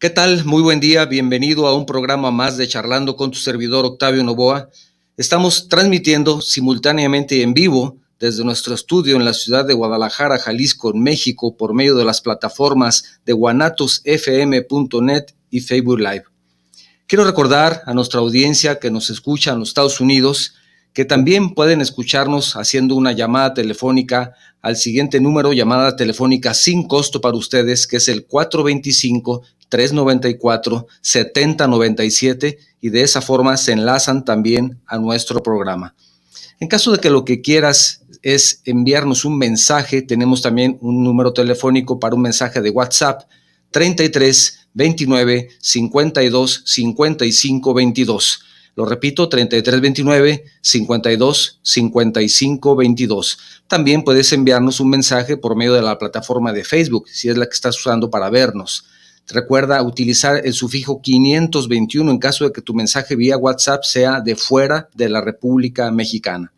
¿Qué tal? Muy buen día, bienvenido a un programa más de Charlando con tu servidor Octavio Novoa. Estamos transmitiendo simultáneamente en vivo desde nuestro estudio en la ciudad de Guadalajara, Jalisco, en México, por medio de las plataformas de guanatosfm.net y Facebook Live. Quiero recordar a nuestra audiencia que nos escucha en los Estados Unidos que también pueden escucharnos haciendo una llamada telefónica al siguiente número, llamada telefónica sin costo para ustedes, que es el 425-394-7097, y de esa forma se enlazan también a nuestro programa. En caso de que lo que quieras es enviarnos un mensaje, tenemos también un número telefónico para un mensaje de WhatsApp, 33 29 52 55 22. Lo repito, 33 29 52 55 22. También puedes enviarnos un mensaje por medio de la plataforma de Facebook, si es la que estás usando para vernos. Recuerda utilizar el sufijo 521 en caso de que tu mensaje vía WhatsApp sea de fuera de la República Mexicana.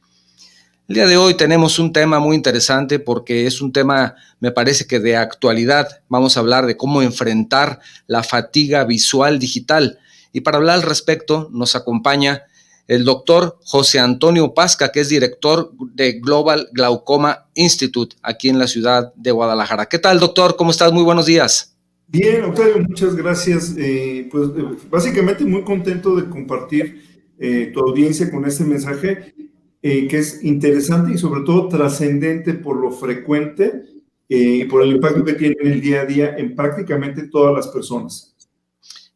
El día de hoy tenemos un tema muy interesante porque es un tema, me parece que de actualidad. Vamos a hablar de cómo enfrentar la fatiga visual digital. Y para hablar al respecto nos acompaña el doctor José Antonio Pasca, que es director de Global Glaucoma Institute aquí en la ciudad de Guadalajara. ¿Qué tal, doctor? ¿Cómo estás? Muy buenos días. Bien, Octavio, muchas gracias. Básicamente muy contento de compartir tu audiencia con este mensaje que es interesante y sobre todo trascendente por lo frecuente y por el impacto que tiene en el día a día en prácticamente todas las personas.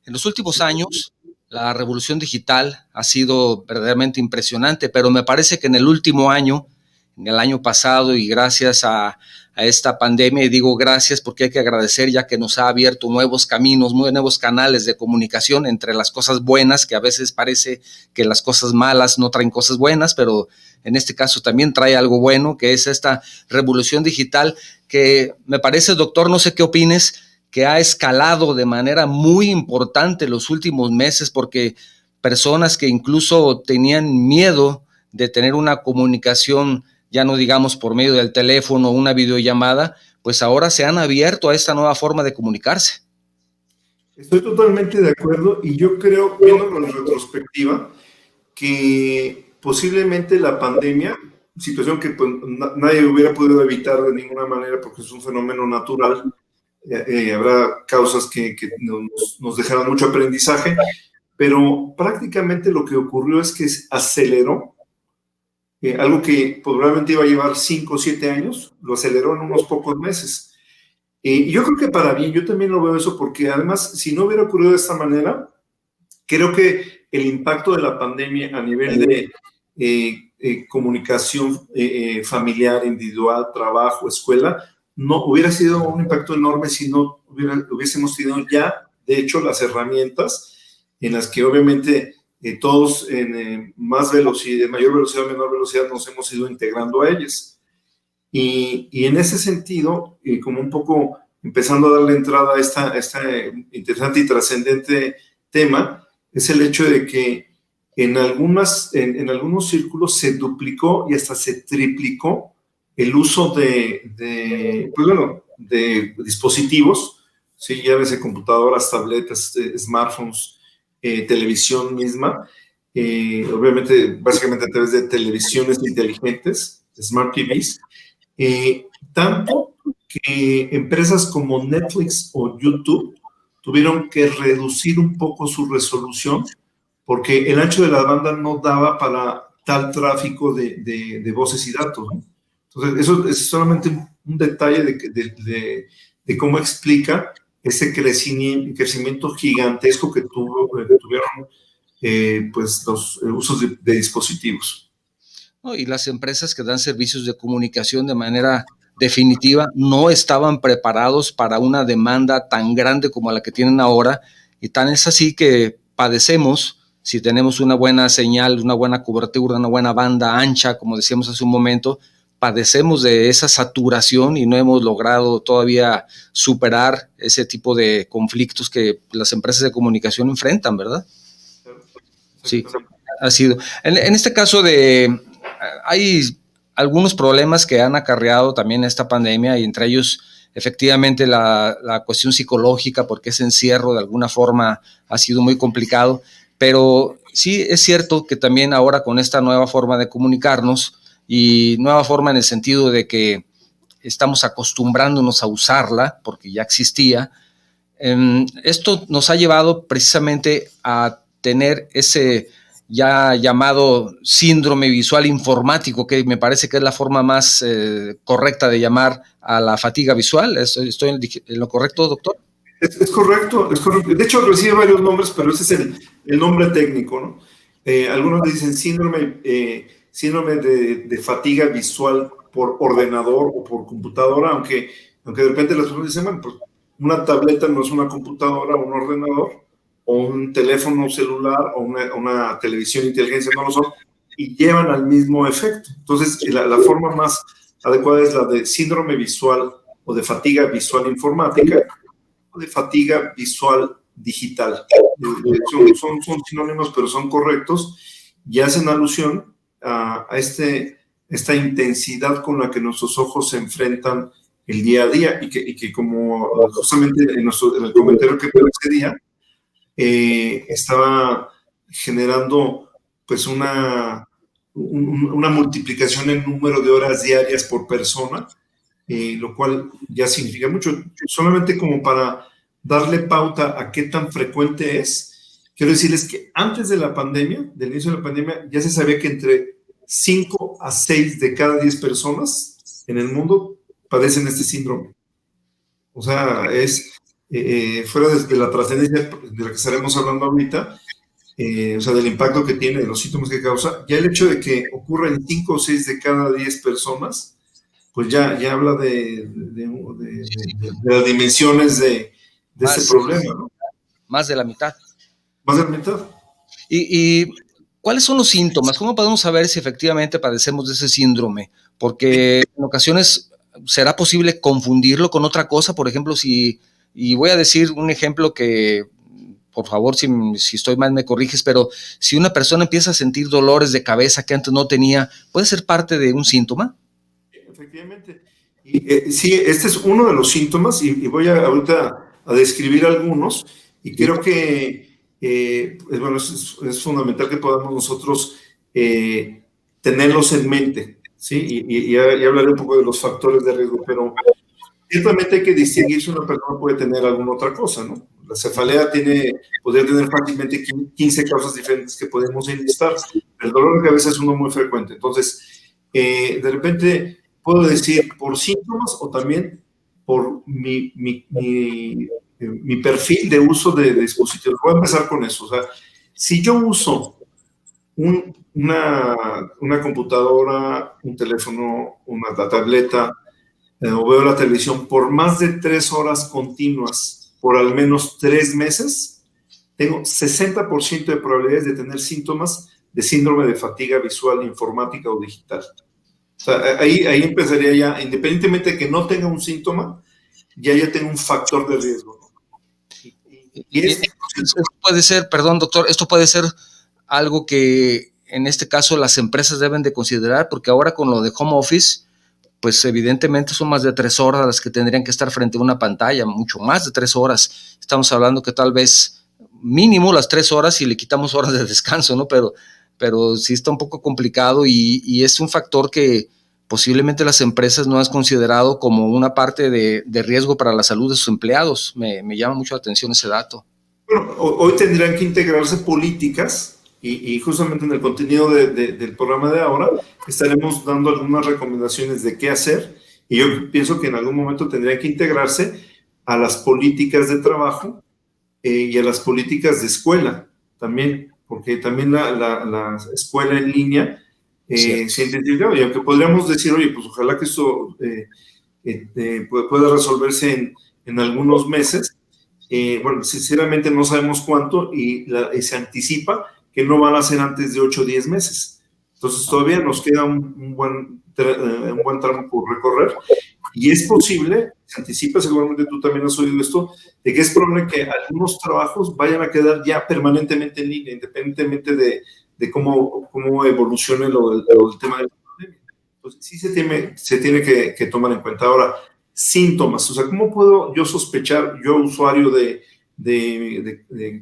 En los últimos años, la revolución digital ha sido verdaderamente impresionante, pero me parece que en el último año, en el año pasado, y gracias a esta pandemia, y digo gracias porque hay que agradecer ya que nos ha abierto nuevos caminos, nuevos canales de comunicación entre las cosas buenas, que a veces parece que las cosas malas no traen cosas buenas, pero en este caso también trae algo bueno, que es esta revolución digital que me parece, doctor, no sé qué opines, que ha escalado de manera muy importante los últimos meses, porque personas que incluso tenían miedo de tener una comunicación, ya no digamos por medio del teléfono o una videollamada, pues ahora se han abierto a esta nueva forma de comunicarse. Estoy totalmente de acuerdo y yo creo, viéndolo en retrospectiva, que posiblemente la pandemia, situación que pues, nadie hubiera podido evitar de ninguna manera porque es un fenómeno natural, habrá causas que nos dejarán mucho aprendizaje, pero prácticamente lo que ocurrió es que aceleró algo que probablemente iba a llevar 5 o 7 años, lo aceleró en unos pocos meses. Y yo creo que para bien, yo también lo veo eso, porque además, si no hubiera ocurrido de esta manera, creo que el impacto de la pandemia a nivel de comunicación familiar, individual, trabajo, escuela, no hubiera sido un impacto enorme si no hubiésemos tenido ya, de hecho, las herramientas en las que obviamente todos en más velocidad, de mayor velocidad o menor velocidad, nos hemos ido integrando a ellas. Y en ese sentido, como un poco empezando a darle entrada a este interesante y trascendente tema, es el hecho de que en algunos círculos se duplicó y hasta se triplicó el uso de dispositivos, ¿sí? Llámese computadoras, tabletas, smartphones, televisión misma, obviamente básicamente a través de televisiones inteligentes, smart TVs, tanto que empresas como Netflix o YouTube tuvieron que reducir un poco su resolución porque el ancho de la banda no daba para tal tráfico de voces y datos, ¿no? Entonces, eso es solamente un detalle de cómo explica ese crecimiento gigantesco que tuvieron pues los usos de dispositivos. ¿No? Y las empresas que dan servicios de comunicación de manera definitiva no estaban preparados para una demanda tan grande como la que tienen ahora, y tan es así que padecemos, si tenemos una buena señal, una buena cobertura, una buena banda ancha, como decíamos hace un momento, padecemos de esa saturación y no hemos logrado todavía superar ese tipo de conflictos que las empresas de comunicación enfrentan, ¿verdad? Sí, ha sido. En este caso hay algunos problemas que han acarreado también esta pandemia, y entre ellos efectivamente la cuestión psicológica, porque ese encierro de alguna forma ha sido muy complicado, pero sí es cierto que también ahora con esta nueva forma de comunicarnos, y nueva forma en el sentido de que estamos acostumbrándonos a usarla, porque ya existía, esto nos ha llevado precisamente a tener ese ya llamado síndrome visual informático, que me parece que es la forma más correcta de llamar a la fatiga visual. ¿Estoy en lo correcto, doctor? Es correcto, es correcto. De hecho, recibe varios nombres, pero ese es el nombre técnico, ¿no? Algunos dicen síndrome de fatiga visual por ordenador o por computadora, aunque de repente las personas dicen, bueno, pues una tableta no es una computadora o un ordenador, o un teléfono celular o una televisión de inteligencia, no lo son, y llevan al mismo efecto. Entonces, la forma más adecuada es la de síndrome visual o de fatiga visual informática, de fatiga visual digital. Son sinónimos, pero son correctos y hacen alusión a esta intensidad con la que nuestros ojos se enfrentan el día a día y que como justamente en el comentario que precedía, estaba generando pues una multiplicación en número de horas diarias por persona, lo cual ya significa mucho. Solamente como para darle pauta a qué tan frecuente es, quiero decirles que antes de la pandemia, del inicio de la pandemia, ya se sabía que entre 5 a 6 de cada 10 personas en el mundo padecen este síndrome. O sea, es fuera de la trascendencia de la que estaremos hablando ahorita, o sea, del impacto que tiene, de los síntomas que causa, ya el hecho de que ocurra en 5 o 6 de cada 10 personas, pues ya habla de las dimensiones de este problema, ¿no? Más de la mitad. Más de la mitad. ¿Y cuáles son los síntomas? ¿Cómo podemos saber si efectivamente padecemos de ese síndrome? Porque en ocasiones será posible confundirlo con otra cosa. Por ejemplo, y voy a decir un ejemplo que, por favor, si estoy mal me corriges, pero si una persona empieza a sentir dolores de cabeza que antes no tenía, ¿puede ser parte de un síntoma? Efectivamente. Sí, este es uno de los síntomas y voy ahorita a describir algunos y creo que bueno, es fundamental que podamos nosotros tenerlos en mente, ¿sí? Y hablaré un poco de los factores de riesgo, pero ciertamente hay que distinguir si una persona puede tener alguna otra cosa, ¿no? La cefalea podría tener fácilmente 15 causas diferentes que podemos enlistar. El dolor de cabeza es uno muy frecuente. Entonces, de repente puedo decir por síntomas o también por mi perfil de uso de dispositivos. Voy a empezar con eso. O sea, si yo uso una computadora, un teléfono, una tableta, o veo la televisión por más de 3 horas continuas por al menos 3 meses, tengo 60% de probabilidades de tener síntomas de síndrome de fatiga visual informática o digital. O sea, ahí empezaría ya, independientemente de que no tenga un síntoma, ya tengo un factor de riesgo, ¿no? Esto puede ser, perdón, doctor, esto puede ser algo que en este caso las empresas deben de considerar, porque ahora con lo de home office, pues evidentemente son más de 3 horas las que tendrían que estar frente a una pantalla, mucho más de 3 horas. Estamos hablando que tal vez mínimo las 3 horas y le quitamos horas de descanso, ¿no? Pero sí está un poco complicado y es un factor que posiblemente las empresas no han considerado como una parte de riesgo para la salud de sus empleados. Me llama mucho la atención ese dato. Bueno, hoy tendrían que integrarse políticas y justamente en el contenido del programa de ahora estaremos dando algunas recomendaciones de qué hacer y yo pienso que en algún momento tendrían que integrarse a las políticas de trabajo y a las políticas de escuela también, porque también la escuela en línea se ha identificado y aunque podríamos decir, oye, pues ojalá que esto pueda resolverse en algunos meses, bueno, sinceramente no sabemos cuánto y se anticipa que no van a ser antes de 8 o 10 meses. Entonces todavía nos queda un buen tramo por recorrer y es posible, se anticipa, seguramente tú también has oído esto, de que es probable que algunos trabajos vayan a quedar ya permanentemente en línea, independientemente de cómo evolucione el tema de la pandemia. Entonces sí se tiene que tomar en cuenta. Ahora, síntomas. O sea, ¿cómo puedo yo sospechar, yo usuario de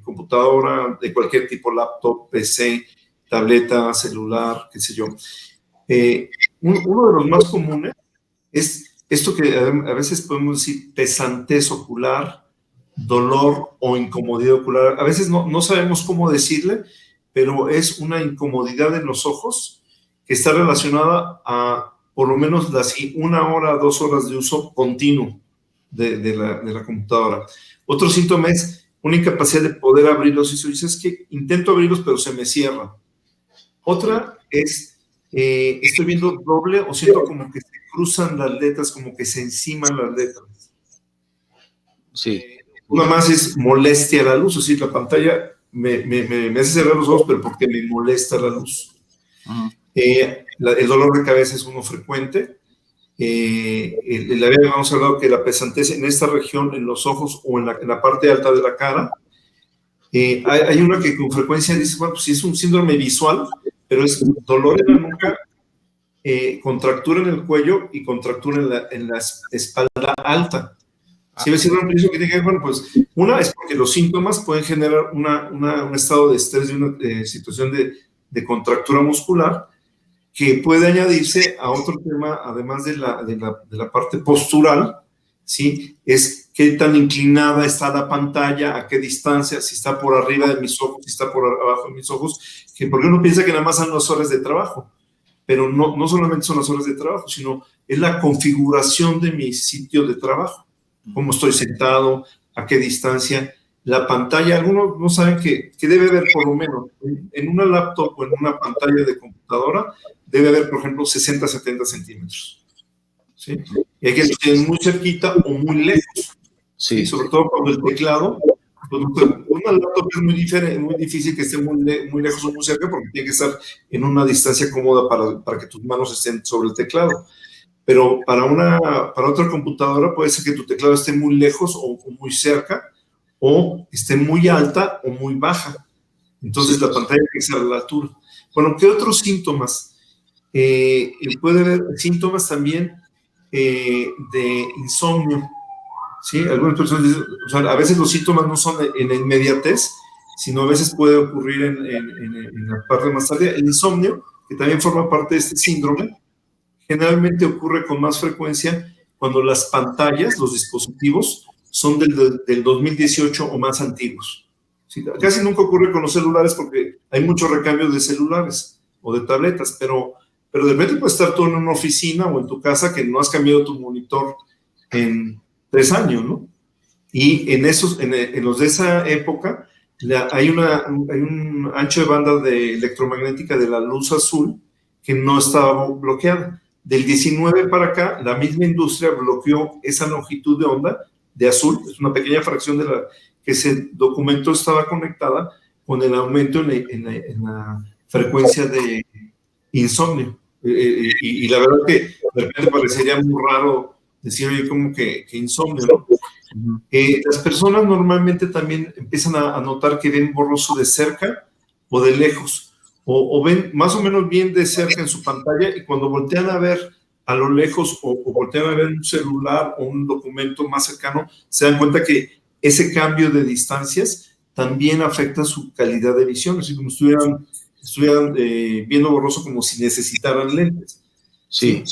computadora, de cualquier tipo, laptop, PC, tableta, celular, qué sé yo? Uno de los más comunes es esto que a veces podemos decir pesantez ocular, dolor o incomodidad ocular. A veces no sabemos cómo decirle, pero es una incomodidad en los ojos que está relacionada a por lo menos las 1 hora, 2 horas de uso continuo de la computadora. Otro síntoma es una incapacidad de poder abrirlos. Y dices que intento abrirlos, pero se me cierran. Otra es, estoy viendo doble o siento como que se cruzan las letras, como que se enciman las letras. Sí. Una más es molestia a la luz, es decir, la pantalla me hace cerrar los ojos, pero porque me molesta la luz. Uh-huh. El dolor de cabeza es uno frecuente. Habíamos hablado que la pesantez en esta región, en los ojos o en la parte alta de la cara. Hay una que con frecuencia dice, bueno, pues sí es un síndrome visual, pero es dolor en la nuca, contractura en el cuello y contractura en la espalda alta. Si me siento un que dije, bueno, pues una es porque los síntomas pueden generar un estado de estrés, de una situación de contractura muscular, que puede añadirse a otro tema, además de la parte postural, ¿sí? Es qué tan inclinada está la pantalla, a qué distancia, si está por arriba de mis ojos, si está por abajo de mis ojos, que porque uno piensa que nada más son las horas de trabajo, pero no solamente son las horas de trabajo, sino es la configuración de mi sitio de trabajo, cómo estoy sentado, a qué distancia. La pantalla, algunos no saben que debe haber por lo menos en una laptop o en una pantalla de computadora, debe haber, por ejemplo, 60, 70 centímetros. ¿Sí? Y hay que estar muy cerquita o muy lejos. Sí. Sobre todo cuando el teclado, pues, una laptop es muy difícil que esté muy lejos o muy cerca porque tiene que estar en una distancia cómoda para que tus manos estén sobre el teclado. Pero para otra computadora puede ser que tu teclado esté muy lejos o muy cerca, o esté muy alta o muy baja. Entonces la pantalla tiene que ser a la altura. Bueno, ¿qué otros síntomas? Puede haber síntomas también de insomnio. ¿Sí? Algunas personas dicen, o sea, a veces los síntomas no son en la inmediatez, sino a veces puede ocurrir en la parte más tardía. El insomnio, que también forma parte de este síndrome, generalmente ocurre con más frecuencia cuando las pantallas, los dispositivos, son del 2018 o más antiguos. ¿Sí? Casi nunca ocurre con los celulares porque hay mucho recambio de celulares o de tabletas, pero de repente puedes estar tú en una oficina o en tu casa que no has cambiado tu monitor en 3 años, ¿no? Y en los de esa época hay un ancho de banda electromagnética de la luz azul que no estaba bloqueada. Del 19 para acá, la misma industria bloqueó esa longitud de onda de azul, es una pequeña fracción de la que se documentó estaba conectada con el aumento en la frecuencia de insomnio. Y la verdad que de repente parecería muy raro decir, oye, como que insomnio, ¿no? Las personas normalmente también empiezan a notar que ven borroso de cerca o de lejos, o ven más o menos bien de cerca en su pantalla, y cuando voltean a ver a lo lejos o voltean a ver un celular o un documento más cercano, se dan cuenta que ese cambio de distancias también afecta su calidad de visión, así como estuvieran viendo borroso como si necesitaran lentes. Sí.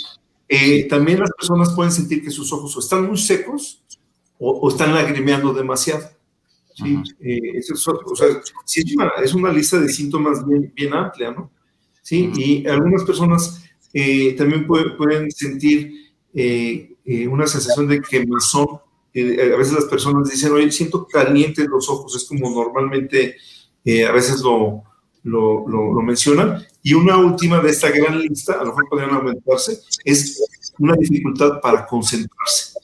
También las personas pueden sentir que sus ojos o están muy secos o están lagrimeando demasiado. ¿Sí? O sea, sí es una lista de síntomas bien amplia, ¿no? ¿Sí? Y algunas personas también pueden sentir una sensación de quemazón. A veces las personas dicen, oye, siento calientes los ojos, es como normalmente a veces lo mencionan. Y una última de esta gran lista, a lo mejor podrían aumentarse, es una dificultad para concentrarse.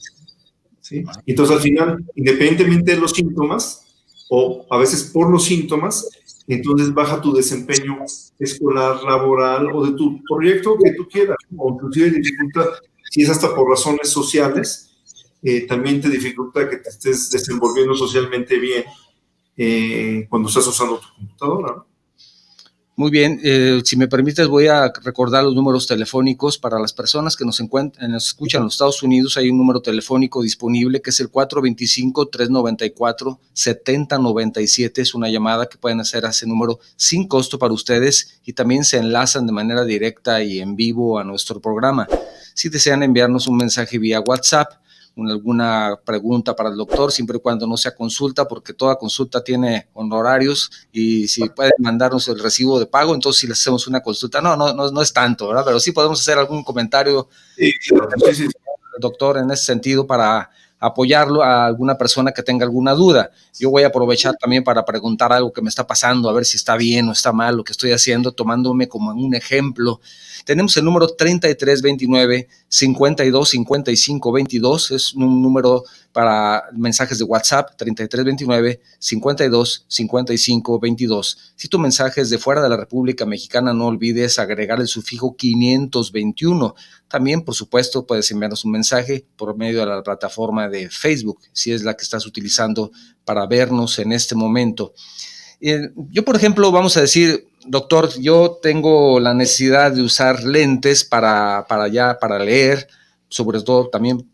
¿Sí? Entonces, al final, independientemente de los síntomas, o a veces por los síntomas, entonces baja tu desempeño escolar, laboral o de tu proyecto que tú quieras, o inclusive dificulta, si es hasta por razones sociales, también te dificulta que te estés desenvolviendo socialmente bien cuando estás usando tu computadora, ¿no? Muy bien, si me permites voy a recordar los números telefónicos para las personas que nos escuchan en los Estados Unidos. Hay un número telefónico disponible que es el 425-394-7097. Es una llamada que pueden hacer a ese número sin costo para ustedes y también se enlazan de manera directa y en vivo a nuestro programa. Si desean enviarnos un mensaje vía WhatsApp, alguna pregunta para el doctor, siempre y cuando no sea consulta, porque toda consulta tiene honorarios y si pueden mandarnos el recibo de pago, entonces si les hacemos una consulta, no es tanto, ¿verdad? Pero sí podemos hacer algún comentario, sí. Doctor, en ese sentido para apoyarlo a alguna persona que tenga alguna duda. Yo voy a aprovechar también para preguntar algo que me está pasando, a ver si está bien o está mal lo que estoy haciendo, tomándome como un ejemplo. Tenemos el número 3329-525522, es un número para mensajes de WhatsApp, 3329-525522. Si tu mensaje es de fuera de la República Mexicana, no olvides agregar el sufijo 521. También, por supuesto, puedes enviarnos un mensaje por medio de la plataforma de Facebook, si es la que estás utilizando para vernos en este momento. Yo, por ejemplo, vamos a decir, doctor, yo tengo la necesidad de usar lentes para leer, sobre todo también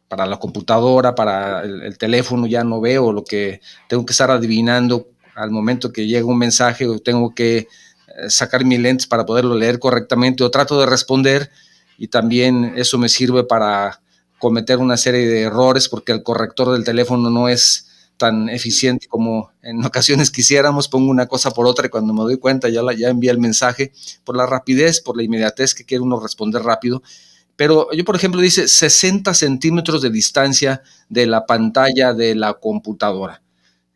para la computadora, para el teléfono, ya no veo lo que tengo que estar adivinando al momento que llega un mensaje o tengo que sacar mis lentes para poderlo leer correctamente o trato de responder y también eso me sirve para cometer una serie de errores porque el corrector del teléfono no es tan eficiente como en ocasiones quisiéramos, pongo una cosa por otra y cuando me doy cuenta ya envié el mensaje por la rapidez, por la inmediatez que quiere uno responder rápido. Pero yo, por ejemplo, dice 60 centímetros de distancia de la pantalla de la computadora.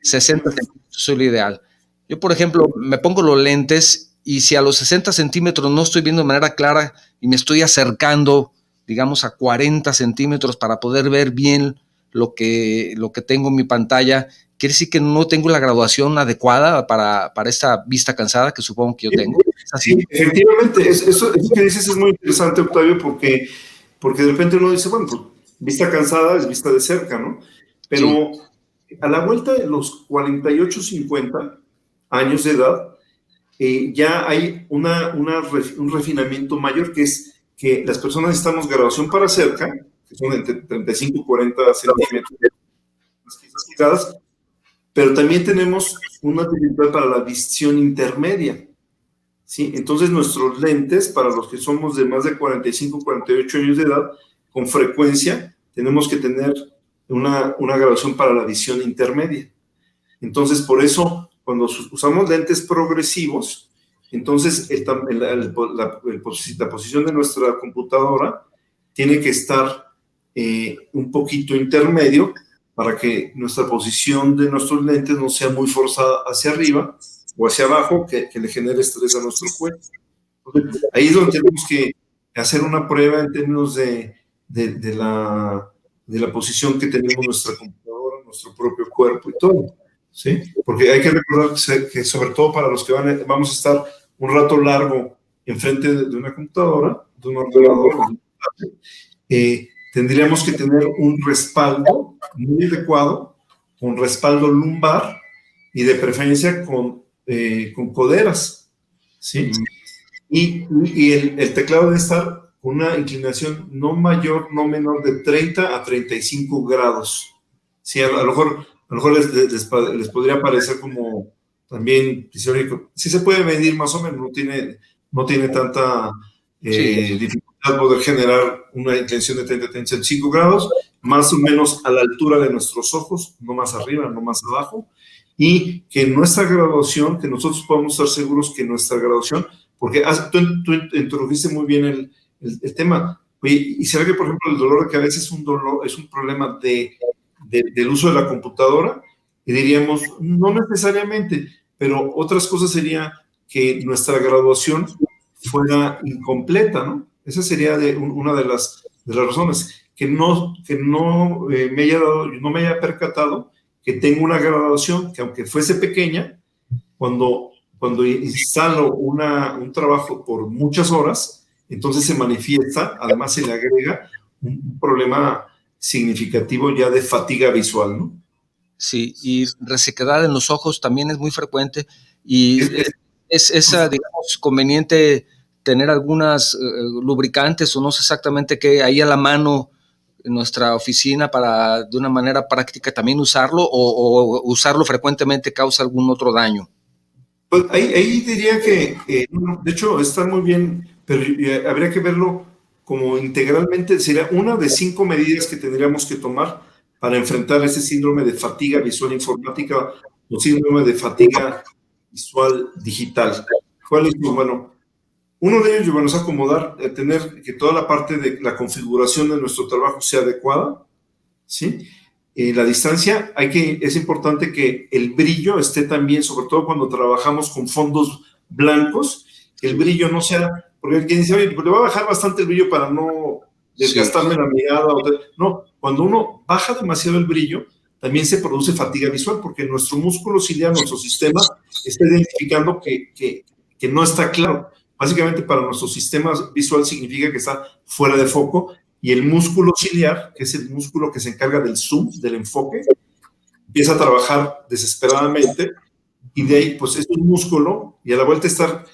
60 centímetros es lo ideal. Yo, por ejemplo, me pongo los lentes y si a los 60 centímetros no estoy viendo de manera clara y me estoy acercando, digamos, a 40 centímetros para poder ver bien lo que tengo en mi pantalla, quiere decir que no tengo la graduación adecuada para esta vista cansada que supongo que yo tengo. Sí, efectivamente, eso que dices es muy interesante, Octavio, porque de repente uno dice, bueno, pues vista cansada es vista de cerca, ¿no? Pero sí, a la vuelta de los 48, 50 años de edad, ya hay un refinamiento mayor, que es que las personas necesitamos graduación para cerca, que son entre 35 y 40 centímetros, quizás, pero también tenemos una dificultad para la visión intermedia. ¿Sí? Entonces nuestros lentes, para los que somos de más de 45, 48 años de edad, con frecuencia tenemos que tener una graduación para la visión intermedia. Entonces, por eso, cuando usamos lentes progresivos, entonces la posición de nuestra computadora tiene que estar un poquito intermedio para que nuestra posición de nuestros lentes no sea muy forzada hacia arriba o hacia abajo, que le genere estrés a nuestro cuerpo. Entonces, ahí es donde tenemos que hacer una prueba en términos de la posición que tenemos nuestra computadora, nuestro propio cuerpo y todo, ¿sí? Porque hay que recordar que sobre todo para los que vamos a estar un rato largo enfrente de una computadora, de un ordenador, tendríamos que tener un respaldo muy adecuado, con respaldo lumbar y de preferencia con coderas, ¿sí? Y el teclado debe estar con una inclinación no mayor, no menor de 30 a 35 grados. Sí, a lo mejor les podría parecer como también fisiológico. Sí se puede medir más o menos, no tiene tanta dificultad poder generar una inclinación de 30 a 35 grados, más o menos a la altura de nuestros ojos, no más arriba, no más abajo. Y que nuestra graduación, que nosotros podamos estar seguros que nuestra graduación, porque tú introdujiste muy bien el tema, y será que, por ejemplo, el dolor de cabeza es un problema del uso de la computadora, y diríamos, no necesariamente, pero otras cosas sería que nuestra graduación fuera incompleta, ¿no? Esa sería una de las razones, que no me haya percatado que tengo una graduación que aunque fuese pequeña, cuando instalo un trabajo por muchas horas, entonces se manifiesta, además se le agrega un problema significativo ya de fatiga visual, ¿no? Sí, y resequedad en los ojos también es muy frecuente y digamos, conveniente tener algunas lubricantes o no sé exactamente qué ahí a la mano en nuestra oficina para de una manera práctica también usarlo o usarlo frecuentemente causa algún otro daño? Pues ahí diría que, no, de hecho, está muy bien, pero habría que verlo como integralmente. Sería una de 5 medidas que tendríamos que tomar para enfrentar ese síndrome de fatiga visual informática o síndrome de fatiga visual digital. ¿Cuál es? Bueno, uno de ellos, bueno, es acomodar, tener que toda la parte de la configuración de nuestro trabajo sea adecuada, ¿sí? La distancia, es importante que el brillo esté también, sobre todo cuando trabajamos con fondos blancos, que el brillo no sea, porque alguien dice, oye, pues le voy a bajar bastante el brillo para no desgastarme la mirada. No, cuando uno baja demasiado el brillo, también se produce fatiga visual, porque nuestro músculo ciliar, nuestro sistema, está identificando que no está claro. Básicamente para nuestro sistema visual significa que está fuera de foco, y el músculo ciliar, que es el músculo que se encarga del zoom, del enfoque, empieza a trabajar desesperadamente, y de ahí, pues es un músculo, y a la vuelta de estar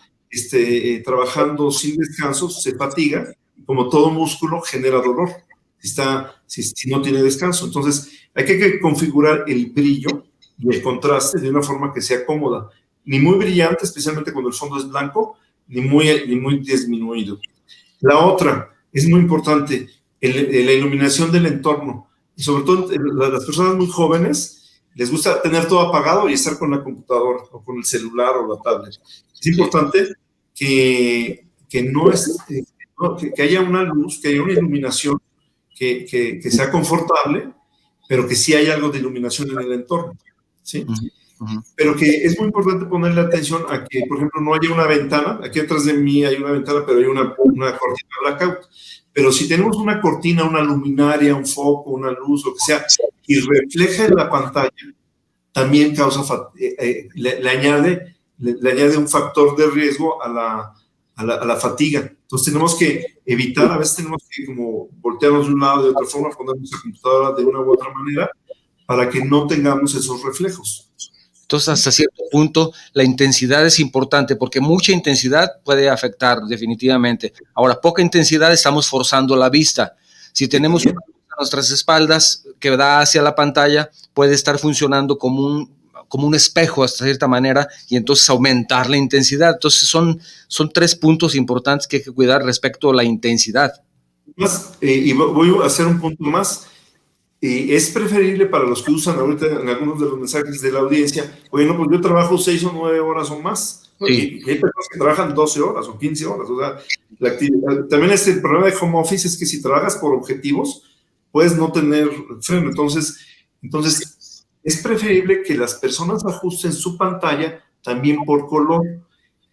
trabajando sin descanso, se fatiga, y como todo músculo, genera dolor, si no tiene descanso. Entonces, hay que configurar el brillo y el contraste de una forma que sea cómoda, ni muy brillante, especialmente cuando el fondo es blanco, ni muy disminuido. La otra, es muy importante, la iluminación del entorno. Y sobre todo las personas muy jóvenes les gusta tener todo apagado y estar con la computadora o con el celular o la tablet. Es importante que haya una luz, que haya una iluminación que sea confortable, pero que sí haya algo de iluminación en el entorno, ¿sí? Pero que es muy importante ponerle atención a que, por ejemplo, no haya una ventana. Aquí atrás de mí hay una ventana, pero hay una cortina blackout. Pero si tenemos una cortina, una luminaria, un foco, una luz, lo que sea, y refleja en la pantalla, también le añade un factor de riesgo a la fatiga. Entonces tenemos que evitar, a veces tenemos que como voltearnos de un lado, de otra forma, poner nuestra computadora de una u otra manera, para que no tengamos esos reflejos. Entonces, hasta cierto punto, la intensidad es importante porque mucha intensidad puede afectar definitivamente. Ahora, poca intensidad estamos forzando la vista. Si tenemos una luz a nuestras espaldas que da hacia la pantalla, puede estar funcionando como un espejo hasta cierta manera y entonces aumentar la intensidad. Entonces, son 3 puntos importantes que hay que cuidar respecto a la intensidad. Y voy a hacer un punto más. Es preferible para los que usan ahorita en algunos de los mensajes de la audiencia, bueno, pues yo trabajo 6 o 9 horas o más, ¿no? Sí. Y hay personas que trabajan 12 horas o 15 horas, o sea, también el problema de home office es que si trabajas por objetivos, puedes no tener freno. Entonces es preferible que las personas ajusten su pantalla también por color,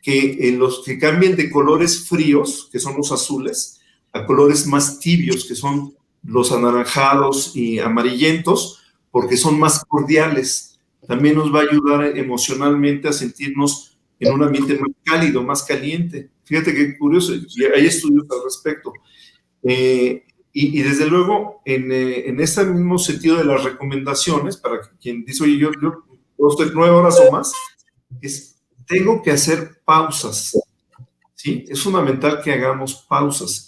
que los que cambien de colores fríos, que son los azules, a colores más tibios, que son los anaranjados y amarillentos, porque son más cordiales. También nos va a ayudar emocionalmente a sentirnos en un ambiente más cálido, más caliente. Fíjate qué curioso, hay estudios al respecto. Y desde luego, en este mismo sentido de las recomendaciones, para quien dice, oye, yo estoy 9 horas o más, tengo que hacer pausas, ¿sí? Es fundamental que hagamos pausas.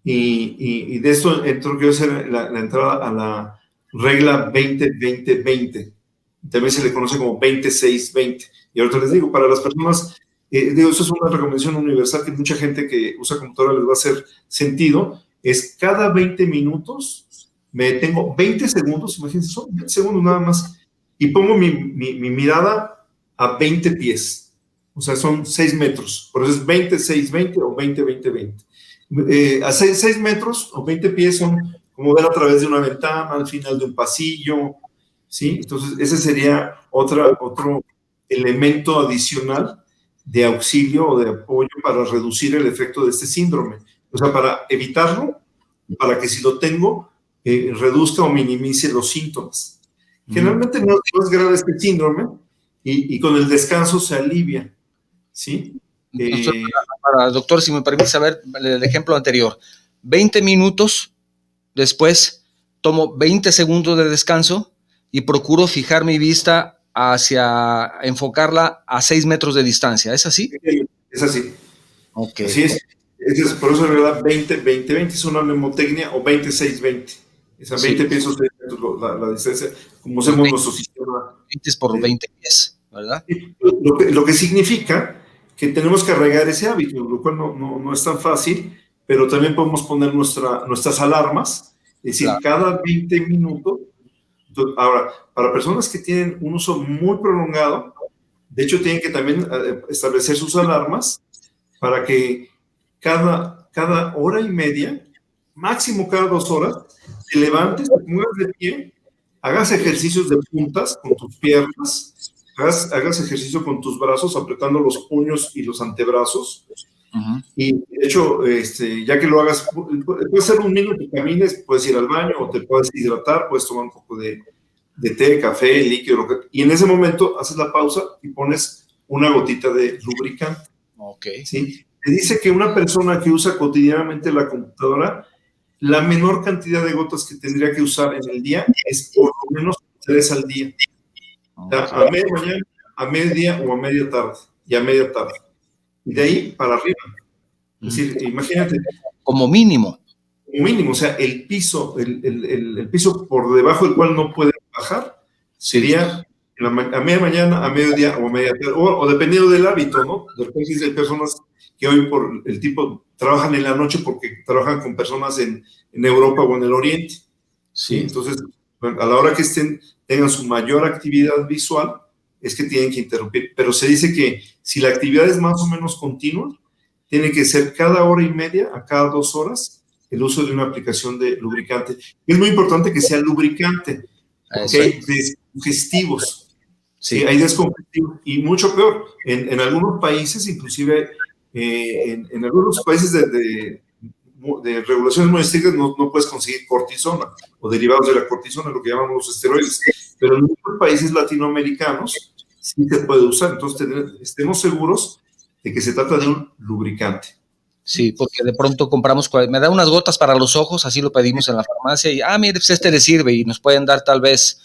Y de esto quiero hacer la entrada a la regla 20-20-20. También se le conoce como 26-20. Y ahorita les digo, para las personas, eso es una recomendación universal que mucha gente que usa computadora les va a hacer sentido. Es cada 20 minutos, me detengo 20 segundos, imagínense, son 20 segundos nada más, y pongo mi mirada a 20 pies. O sea, son 6 metros. Por eso es 26-20 o 20-20-20. A 6 metros o 20 pies son como ver a través de una ventana, al final de un pasillo, ¿sí? Entonces, ese sería otro elemento adicional de auxilio o de apoyo para reducir el efecto de este síndrome. O sea, para evitarlo, para que si lo tengo, reduzca o minimice los síntomas. Generalmente no es grave este síndrome y con el descanso se alivia, ¿sí? Doctor, si me permite saber el ejemplo anterior, 20 minutos después tomo 20 segundos de descanso y procuro fijar mi vista hacia enfocarla a 6 metros de distancia, ¿es así? Es así. Ok. Así es. Por eso, ¿verdad? 20-20-20 es una mnemotecnia, o 20-6-20. Esa 20 pies o 6 metros la distancia, como hacemos nuestro sistema. 20 por 20 pies, ¿verdad? Lo que significa que tenemos que arraigar ese hábito, lo cual no es tan fácil, pero también podemos poner nuestras alarmas, es decir, claro, cada 20 minutos. Ahora, para personas que tienen un uso muy prolongado, de hecho tienen que también establecer sus alarmas para que cada hora y media, máximo cada 2 horas, te levantes, te muevas de pie, hagas ejercicios de puntas con tus piernas, hagas ejercicio con tus brazos, apretando los puños y los antebrazos. Y de hecho, ya que lo hagas, puede ser un minuto que camines, puedes ir al baño o te puedes hidratar, puedes tomar un poco de té, café, líquido, y en ese momento haces la pausa y pones una gotita de lubricante. Okay. ¿Sí? Te dice que una persona que usa cotidianamente la computadora, la menor cantidad de gotas que tendría que usar en el día es por lo menos 3 al día. Okay. O sea, a media mañana, a mediodía o a media tarde, y a media tarde. Y de ahí para arriba. Es decir, imagínate. Como mínimo. Como mínimo, o sea, el piso, el piso por debajo del cual no puede bajar, sería a media mañana, a mediodía o a media tarde, o dependiendo del hábito, ¿no? De repente hay personas que hoy por el tipo trabajan en la noche porque trabajan con personas en Europa o en el Oriente. Sí. Entonces, a la hora que tengan su mayor actividad visual, es que tienen que interrumpir. Pero se dice que si la actividad es más o menos continua, tiene que ser cada hora y media a cada 2 horas el uso de una aplicación de lubricante. Es muy importante que sea lubricante, porque hay descongestivos. Sí, hay descongestivos. Y mucho peor, en algunos países, inclusive en algunos países de regulaciones muy estrictas, no puedes conseguir cortisona o derivados de la cortisona, lo que llamamos los esteroides. Pero en muchos países latinoamericanos sí se puede usar. Entonces, estemos seguros de que se trata de un lubricante. Sí, porque de pronto compramos, me da unas gotas para los ojos, así lo pedimos en la farmacia, y mire, pues este le sirve, y nos pueden dar tal vez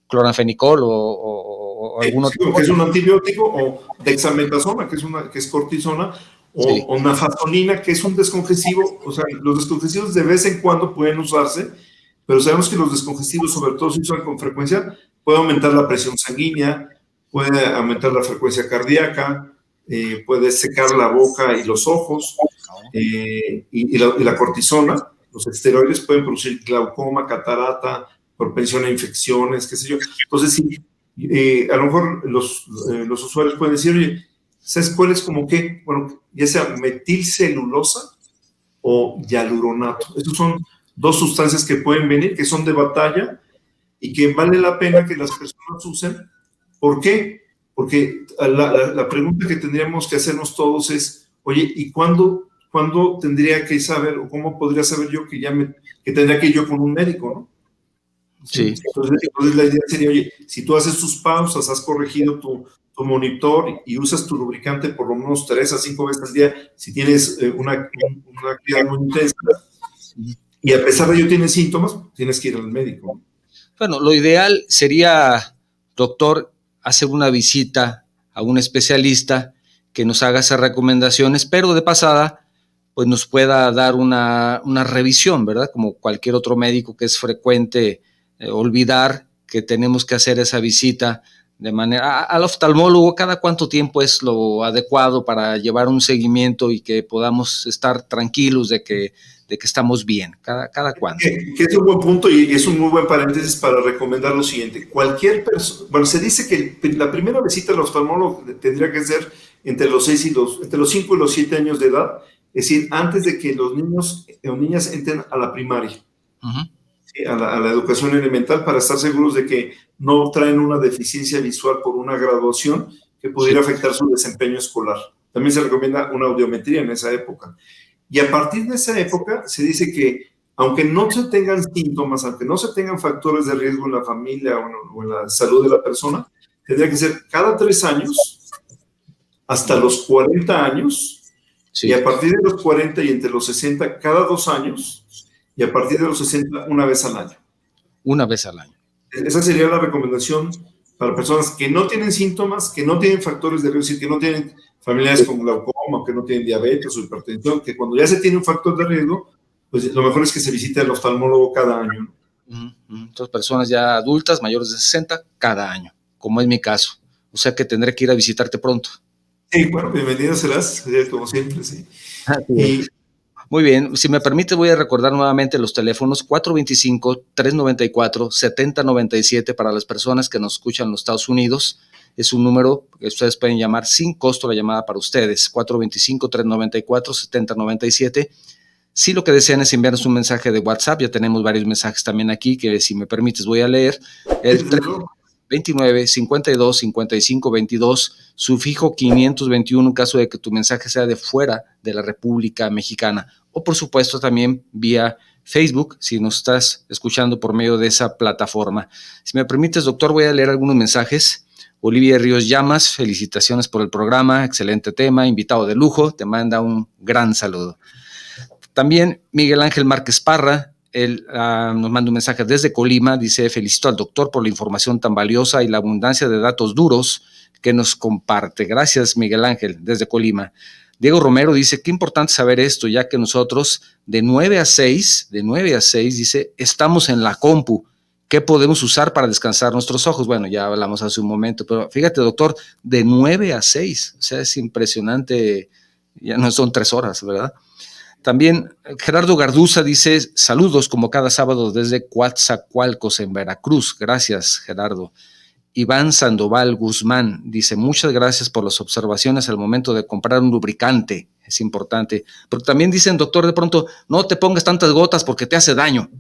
cloranfenicol o algún otro. Que es un antibiótico, o dexametasona, que es cortisona, o nafazonina, que es un descongestivo. O sea, los descongestivos de vez en cuando pueden usarse, pero sabemos que los descongestivos, sobre todo si usan con frecuencia, puede aumentar la presión sanguínea, puede aumentar la frecuencia cardíaca, puede secar la boca y los ojos, y la cortisona, los esteroides pueden producir glaucoma, catarata, propensión a infecciones, qué sé yo. Entonces, sí, a lo mejor los usuarios pueden decir, oye, ¿sabes cuál es como qué? Bueno, ya sea metilcelulosa o hialuronato. Estas son 2 sustancias que pueden venir, que son de batalla y que vale la pena que las personas usen. ¿Por qué? Porque la pregunta que tendríamos que hacernos todos es, oye, ¿y cuándo tendría que saber, o cómo podría saber yo que tendría que ir yo con un médico, ¿no? Sí. Entonces la idea sería, oye, si tú haces tus pausas, has corregido tu monitor y usas tu lubricante por lo menos 3 a 5 veces al día, si tienes una actividad muy intensa, y a pesar de ello tienes síntomas, tienes que ir al médico, ¿no? Bueno, lo ideal sería, doctor, hacer una visita a un especialista que nos haga esas recomendaciones, pero de pasada, pues nos pueda dar una revisión, ¿verdad? Como cualquier otro médico que es frecuente olvidar que tenemos que hacer esa visita de manera al oftalmólogo. ¿Cada cuánto tiempo es lo adecuado para llevar un seguimiento y que podamos estar tranquilos de que estamos bien? ¿Cada cuánto? Que es un buen punto y es un muy buen paréntesis para recomendar lo siguiente. Cualquier persona, bueno, se dice que la primera visita al oftalmólogo tendría que ser entre los 5 y los 7 años de edad, es decir, antes de que los niños o niñas entren a la primaria, ¿sí? a la educación elemental, para estar seguros de que no traen una deficiencia visual por una graduación que pudiera afectar su desempeño escolar. También se recomienda una audiometría en esa época. Y a partir de esa época se dice que, aunque no se tengan síntomas, aunque no se tengan factores de riesgo en la familia o en la salud de la persona, tendría que ser cada 3 años hasta los 40 años, y a partir de los 40 y entre los 60 cada 2 años, y a partir de los 60 una vez al año. Una vez al año. Esa sería la recomendación para personas que no tienen síntomas, que no tienen factores de riesgo, es decir, que no tienen familiares con glaucoma, que no tienen diabetes o hipertensión, que cuando ya se tiene un factor de riesgo, pues lo mejor es que se visite al oftalmólogo cada año. Entonces, personas ya adultas, mayores de 60, cada año, como es mi caso. O sea que tendré que ir a visitarte pronto. Sí, bueno, bienvenido serás, como siempre, sí. Y, muy bien, si me permite voy a recordar nuevamente los teléfonos 425-394-7097 para las personas que nos escuchan en los Estados Unidos. Es un número que ustedes pueden llamar sin costo la llamada para ustedes, 425-394-7097. Si lo que desean es enviarnos un mensaje de WhatsApp, ya tenemos varios mensajes también aquí que si me permites voy a leer. El 29 52 55 22, sufijo 521 en caso de que tu mensaje sea de fuera de la República Mexicana, o por supuesto también vía Facebook si nos estás escuchando por medio de esa plataforma. Si me permites, doctor, voy a leer algunos mensajes. Olivia Ríos Llamas, felicitaciones por el programa, excelente tema, invitado de lujo, te manda un gran saludo. También Miguel Ángel Márquez Parra, él nos manda un mensaje desde Colima, dice: felicito al doctor por la información tan valiosa y la abundancia de datos duros que nos comparte. Gracias, Miguel Ángel, desde Colima. Diego Romero dice: qué importante saber esto, ya que nosotros de 9 a 6, dice, estamos en la compu. ¿Qué podemos usar para descansar nuestros ojos? Bueno, ya hablamos hace un momento, pero fíjate, doctor, de 9 a 6, o sea, es impresionante, ya no son 3 horas, ¿verdad? También Gerardo Garduza dice: saludos como cada sábado desde Coatzacoalcos en Veracruz. Gracias, Gerardo. Iván Sandoval Guzmán dice: muchas gracias por las observaciones al momento de comprar un lubricante. Es importante. Pero también dicen, doctor, de pronto, no te pongas tantas gotas porque te hace daño.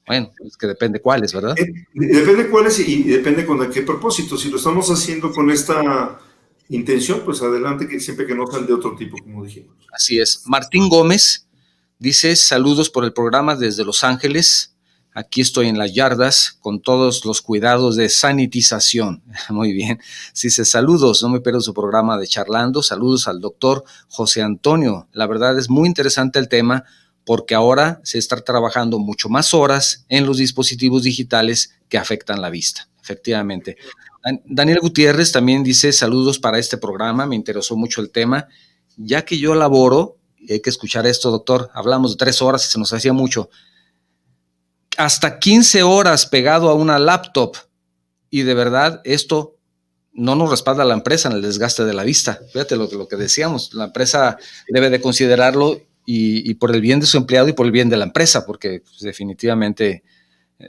Bueno, es que depende cuáles, ¿verdad? Depende cuáles y depende con qué propósito. Si lo estamos haciendo con esta intención, pues adelante, que siempre que no sean de otro tipo, como dijimos. Así es. Martín Gómez dice: saludos por el programa desde Los Ángeles. Aquí estoy en las yardas con todos los cuidados de sanitización. Muy bien. Dice: saludos, no me pierdo su programa de Charlando. Saludos al doctor José Antonio. La verdad es muy interesante el tema porque ahora se está trabajando mucho más horas en los dispositivos digitales que afectan la vista. Efectivamente. Daniel Gutiérrez también dice: saludos para este programa. Me interesó mucho el tema. Ya que yo laboro, hay que escuchar esto, doctor, hablamos de 3 horas y se nos hacía mucho, hasta 15 horas pegado a una laptop, y de verdad esto no nos respalda la empresa en el desgaste de la vista. Fíjate lo que decíamos, la empresa debe de considerarlo y por el bien de su empleado y por el bien de la empresa, porque pues, definitivamente,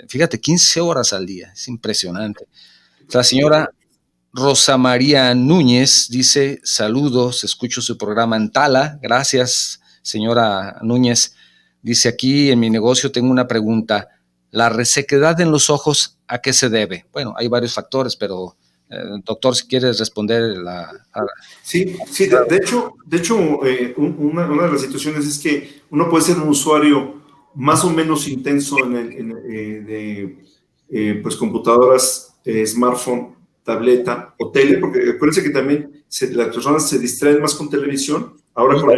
fíjate, 15 horas al día, es impresionante. La señora Rosa María Núñez dice: saludos, escucho su programa en Tala. Gracias, señora Núñez. Dice: aquí en mi negocio tengo una pregunta. ¿La resequedad en los ojos a qué se debe? Bueno, hay varios factores, pero doctor, si quieres responder. Sí, de hecho una de las situaciones es que uno puede ser un usuario más o menos intenso de pues computadoras, smartphone, tableta o tele, porque acuérdense que también las personas se distraen más con televisión, ahora con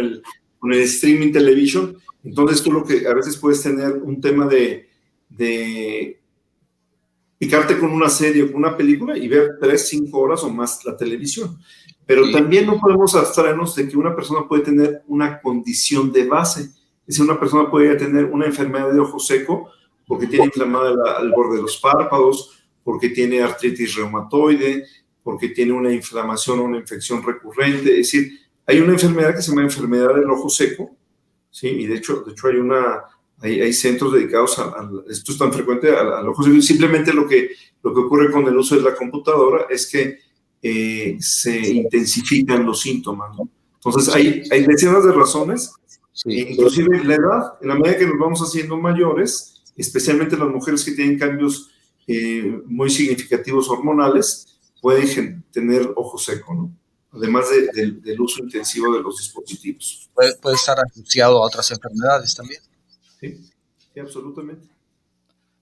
el streaming television. Entonces tú lo que a veces puedes tener un tema de picarte con una serie o con una película y ver 3, 5 horas o más la televisión. Pero también no podemos abstraernos de que una persona puede tener una condición de base. Es decir, una persona puede tener una enfermedad de ojo seco porque tiene inflamada al borde de los párpados, porque tiene artritis reumatoide, porque tiene una inflamación o una infección recurrente. Es decir, hay una enfermedad que se llama enfermedad del ojo seco, ¿sí? Y de hecho hay centros dedicados esto es tan frecuente al ojo seco. Simplemente lo que ocurre con el uso de la computadora es que se intensifican los síntomas, ¿no? Entonces hay decenas de razones, inclusive la edad, en la medida que nos vamos haciendo mayores, especialmente las mujeres que tienen cambios muy significativos hormonales, pueden tener ojo seco, ¿no? Además del uso intensivo de los dispositivos. Puede estar asociado a otras enfermedades también. Sí, absolutamente.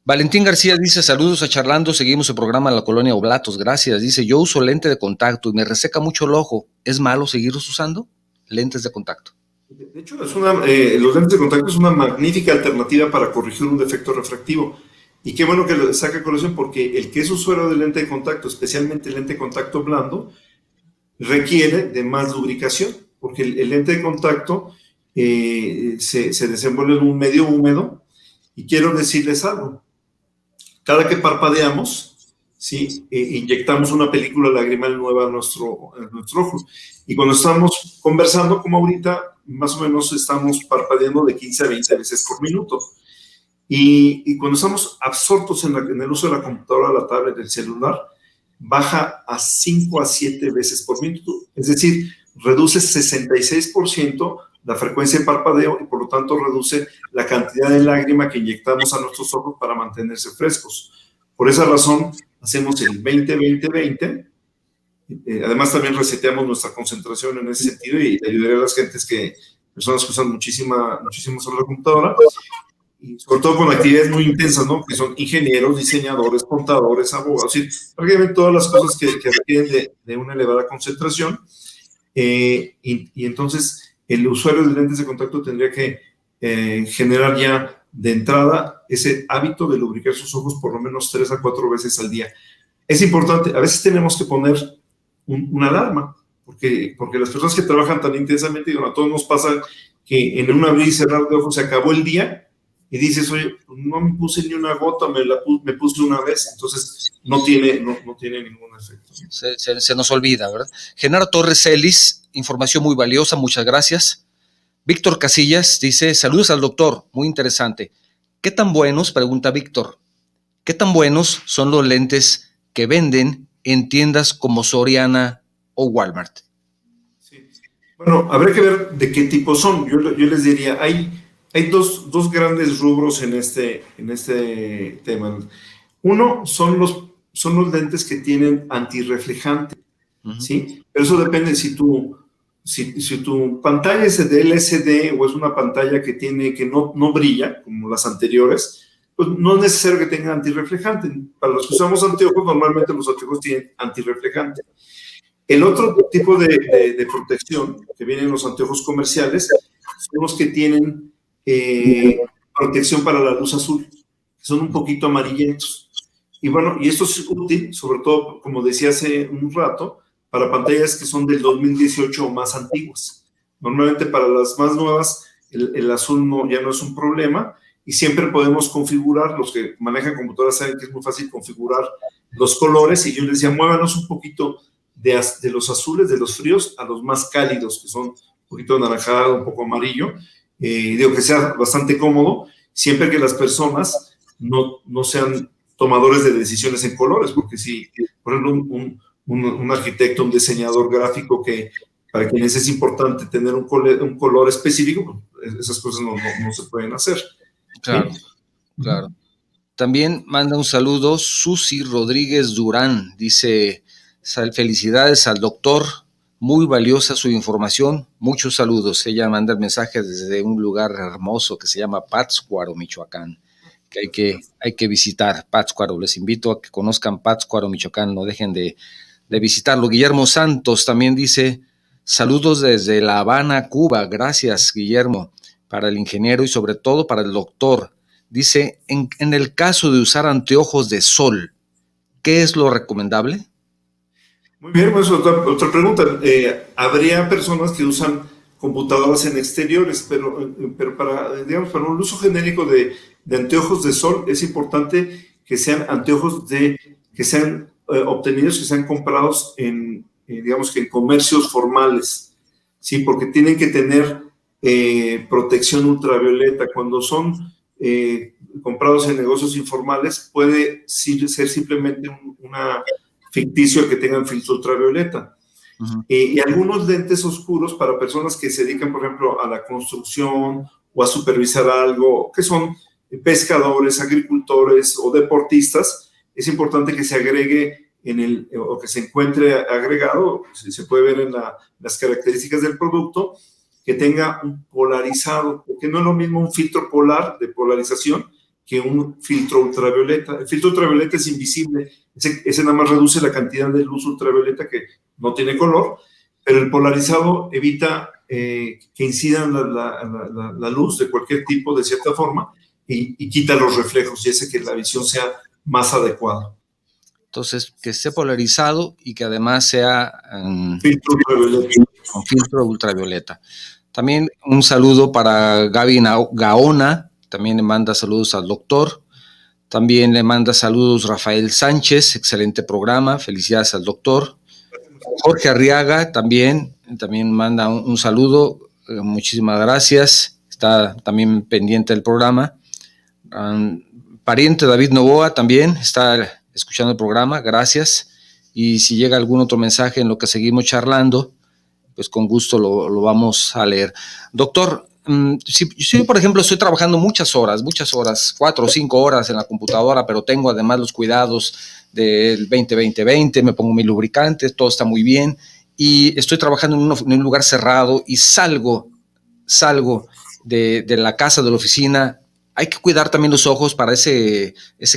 Valentín García dice: saludos a Charlando, seguimos el programa en la colonia Oblatos, gracias. Dice: yo uso lente de contacto y me reseca mucho el ojo. ¿Es malo seguirlos usando? Lentes de contacto. De hecho, los lentes de contacto es una magnífica alternativa para corregir un defecto refractivo. Y qué bueno que lo saca a colación, porque el que es usuario de lente de contacto, especialmente el lente de contacto blando, requiere de más lubricación, porque el lente de contacto se desenvuelve en un medio húmedo. Y quiero decirles algo: cada que parpadeamos, ¿sí? Inyectamos una película lagrimal nueva a nuestro ojo. Y cuando estamos conversando, como ahorita, más o menos estamos parpadeando de 15 a 20 veces por minuto. Y cuando estamos absortos en el uso de la computadora, la tablet, del celular, baja a 5 a 7 veces por minuto. Es decir, reduce 66% la frecuencia de parpadeo y por lo tanto reduce la cantidad de lágrima que inyectamos a nuestros ojos para mantenerse frescos. Por esa razón, hacemos el 20-20-20. Además, también reseteamos nuestra concentración en ese sentido y ayudaré a las personas que usan muchísimo sobre la computadora, y sobre todo con actividades muy intensas, ¿no? Que son ingenieros, diseñadores, contadores, abogados, es decir, prácticamente todas las cosas que requieren de una elevada concentración. Y entonces el usuario de lentes de contacto tendría que generar ya de entrada ese hábito de lubricar sus ojos por lo menos 3 a 4 veces al día. Es importante, a veces tenemos que poner una alarma, porque las personas que trabajan tan intensamente, a todos nos pasa que en un abrir y cerrar de ojos se acabó el día y dices, oye, no me puse ni una gota, me puse una vez, entonces no tiene ningún efecto. Se nos olvida, ¿verdad? Genaro Torres Celis, información muy valiosa, muchas gracias. Víctor Casillas dice, saludos al doctor, muy interesante. ¿Qué tan buenos, pregunta Víctor, qué tan buenos son los lentes que venden en tiendas como Soriana o Walmart? Sí. Bueno, habría que ver de qué tipo son. Yo les diría, hay dos grandes rubros en este tema. Uno son los lentes que tienen antirreflejante, ¿sí? Pero eso depende si tu pantalla es de LCD o es una pantalla que no brilla, como las anteriores, pues no es necesario que tenga antirreflejante. Para los que usamos anteojos, normalmente los anteojos tienen antirreflejante. El otro tipo de protección que vienen en los anteojos comerciales son los que tienen protección para la luz azul, que son un poquito amarillentos. Y bueno, y esto es útil, sobre todo, como decía hace un rato, para pantallas que son del 2018 o más antiguas. Normalmente para las más nuevas, el azul ya no es un problema, y siempre podemos configurar, los que manejan computadoras saben que es muy fácil configurar los colores, y yo les decía, muévanos un poquito de los azules, de los fríos, a los más cálidos, que son un poquito anaranjado, un poco amarillo. Digo que sea bastante cómodo, siempre que las personas no sean tomadores de decisiones en colores, porque si, por ejemplo, un arquitecto, un diseñador gráfico, que para quienes es importante tener un color específico, esas cosas no se pueden hacer. Claro, ¿sí? Claro. También manda un saludo Susi Rodríguez Durán, dice, felicidades al doctor, muy valiosa su información, muchos saludos. Ella manda el mensaje desde un lugar hermoso que se llama Pátzcuaro, Michoacán, que hay que visitar Pátzcuaro. Les invito a que conozcan Pátzcuaro, Michoacán, no dejen de visitarlo. Guillermo Santos también dice, saludos desde La Habana, Cuba. Gracias, Guillermo, para el ingeniero y sobre todo para el doctor. Dice, en el caso de usar anteojos de sol, ¿qué es lo recomendable? Muy bien, pues otra pregunta. Habría personas que usan computadoras en exteriores, pero para un uso genérico de anteojos de sol es importante que sean anteojos que sean obtenidos, que sean comprados en comercios formales, ¿sí? Porque tienen que tener protección ultravioleta. Cuando son comprados en negocios informales, puede ser simplemente una ficticio que tengan filtro ultravioleta. Y algunos lentes oscuros para personas que se dedican, por ejemplo, a la construcción o a supervisar algo, que son pescadores, agricultores o deportistas, es importante que se agregue o que se encuentre agregado, se puede ver en las características del producto, que tenga un polarizado, porque no es lo mismo un filtro polar de polarización que un filtro ultravioleta. El filtro ultravioleta es invisible, ese nada más reduce la cantidad de luz ultravioleta que no tiene color, pero el polarizado evita que incidan la luz de cualquier tipo de cierta forma, y quita los reflejos y hace que la visión sea más adecuada. Entonces, que esté polarizado y que además sea Filtro ultravioleta. con filtro ultravioleta. También un saludo para Gaby Gaona, también le manda saludos al doctor. También le manda saludos Rafael Sánchez, excelente programa, felicidades al doctor. Jorge Arriaga también manda un saludo, muchísimas gracias, está también pendiente del programa. Pariente David Novoa también está escuchando el programa, gracias. Y si llega algún otro mensaje en lo que seguimos charlando, pues con gusto lo vamos a leer. Doctor, si por ejemplo estoy trabajando muchas horas, 4 o 5 horas en la computadora, pero tengo además los cuidados del 20-20-20, me pongo mi lubricante, todo está muy bien, y estoy trabajando en un lugar cerrado y salgo de la casa, de la oficina, hay que cuidar también los ojos para ese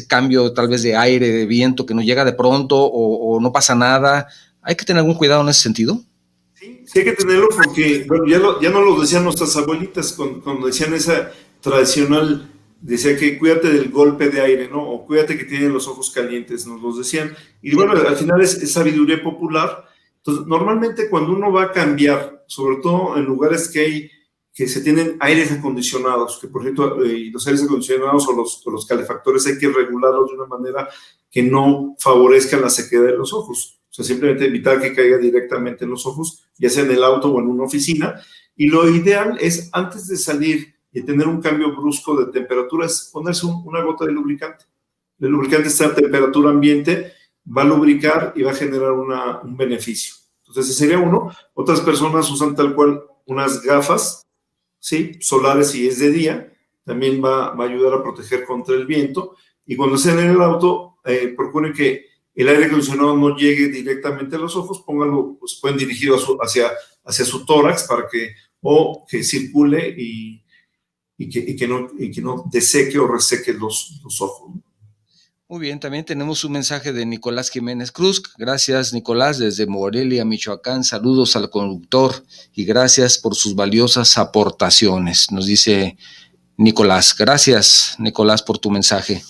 cambio tal vez de aire, de viento que nos llega de pronto o no pasa nada. ¿Hay que tener algún cuidado en ese sentido? Sí, hay que tenerlo porque, bueno, ya no lo decían nuestras abuelitas cuando decían esa tradicional, decía que cuídate del golpe de aire, ¿no? O cuídate que tienen los ojos calientes, nos los decían. Y bueno, al final es sabiduría popular. Entonces, normalmente cuando uno va a cambiar, sobre todo en lugares que se tienen aires acondicionados, que por ejemplo, los aires acondicionados o los calefactores hay que regularlos de una manera que no favorezca la sequedad de los ojos. O sea, simplemente evitar que caiga directamente en los ojos, ya sea en el auto o en una oficina. Y lo ideal es, antes de salir y tener un cambio brusco de temperatura, es ponerse una gota de lubricante. El lubricante está a temperatura ambiente, va a lubricar y va a generar un beneficio. Entonces, ese sería uno. Otras personas usan tal cual unas gafas, ¿sí?, solares si es de día, también va a ayudar a proteger contra el viento. Y cuando estén en el auto, procuren que el aire acondicionado no llegue directamente a los ojos, pónganlo, pues pueden dirigirlo hacia su tórax para que circule y que no deseque o reseque los ojos. Muy bien, también tenemos un mensaje de Nicolás Jiménez Cruz. Gracias, Nicolás, desde Morelia, Michoacán. Saludos al conductor y gracias por sus valiosas aportaciones, nos dice Nicolás. Gracias, Nicolás, por tu mensaje.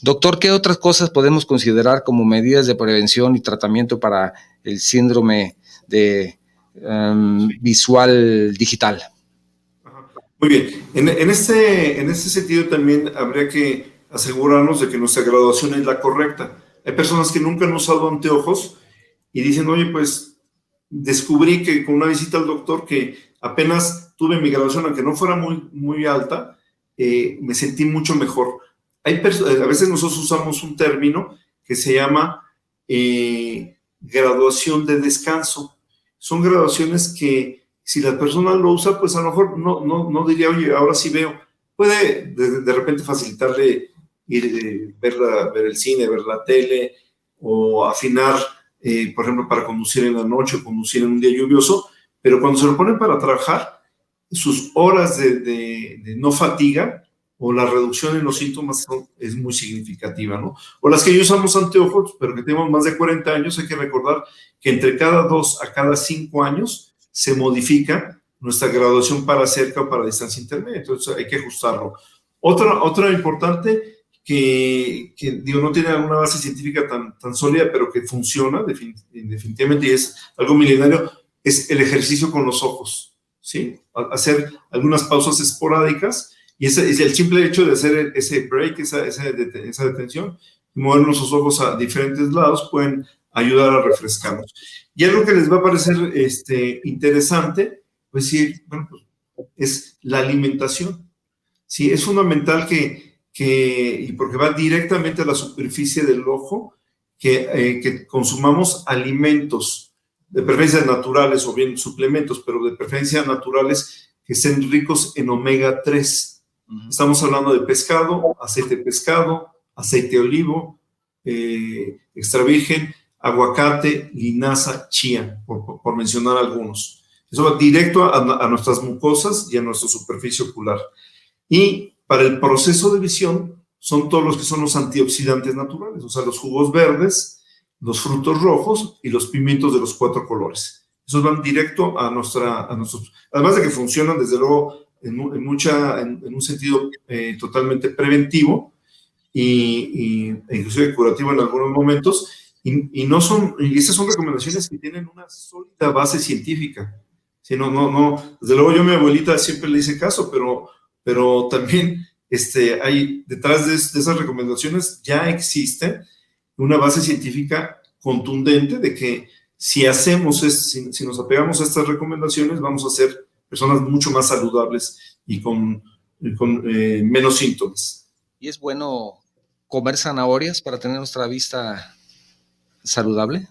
Doctor, ¿qué otras cosas podemos considerar como medidas de prevención y tratamiento para el síndrome de visual digital? Muy bien. En este sentido también habría que asegurarnos de que nuestra graduación es la correcta. Hay personas que nunca han usado anteojos y dicen, oye, pues descubrí que con una visita al doctor que apenas tuve mi graduación, aunque no fuera muy, muy alta, me sentí mucho mejor. A veces nosotros usamos un término que se llama graduación de descanso. Son graduaciones que si la persona lo usa, pues a lo mejor no diría, oye, ahora sí veo. Puede de repente facilitarle ver el cine, ver la tele o afinar, por ejemplo, para conducir en la noche o conducir en un día lluvioso, pero cuando se lo ponen para trabajar, sus horas de no fatiga o la reducción en los síntomas es muy significativa, ¿no? O las que ya usamos anteojos, pero que tenemos más de 40 años, hay que recordar que entre cada 2 a cada 5 años se modifica nuestra graduación para cerca o para distancia intermedia, entonces hay que ajustarlo. Otra importante que digo, no tiene alguna base científica tan sólida, pero que funciona definitivamente y es algo milenario, es el ejercicio con los ojos, ¿sí? Hacer algunas pausas esporádicas y es el simple hecho de hacer ese break, esa detención, y mover nuestros ojos a diferentes lados pueden ayudar a refrescarnos. Y algo que les va a parecer interesante, pues sí, bueno, pues, es la alimentación. Sí, es fundamental y porque va directamente a la superficie del ojo, que consumamos alimentos, de preferencia naturales o bien suplementos, pero de preferencia naturales que estén ricos en omega 3. Estamos hablando de pescado, aceite de olivo, extra virgen, aguacate, linaza, chía, por mencionar algunos. Eso va directo a nuestras mucosas y a nuestra superficie ocular. Y para el proceso de visión son todos los que son los antioxidantes naturales, o sea, los jugos verdes, los frutos rojos y los pimientos de los 4 colores. Esos van directo a nuestros, además de que funcionan, desde luego, en un sentido totalmente preventivo e inclusive curativo en algunos momentos, y esas son recomendaciones que tienen una sólida base científica. Sí, desde luego yo a mi abuelita siempre le hice caso, pero también hay detrás de esas recomendaciones ya existe una base científica contundente de que si nos apegamos a estas recomendaciones, vamos a ser personas mucho más saludables y con menos síntomas. ¿Y es bueno comer zanahorias para tener nuestra vista saludable?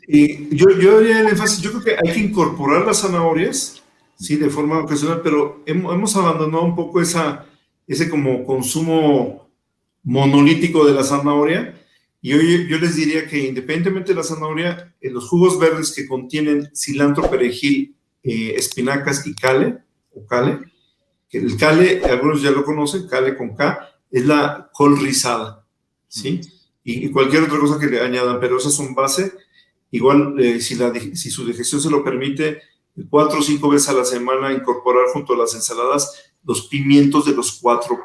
Y yo haría el énfasis, yo creo que hay que incorporar las zanahorias, sí, de forma ocasional, pero hemos abandonado un poco ese como consumo monolítico de la zanahoria. Y yo les diría que independientemente de la zanahoria, los jugos verdes que contienen cilantro, perejil, espinacas y cale, que el cale, algunos ya lo conocen, cale con K, es la col rizada, ¿sí? Y cualquier otra cosa que le añadan, pero esas son base. Igual, si su digestión se lo permite, 4 o 5 veces a la semana incorporar junto a las ensaladas los pimientos de los 4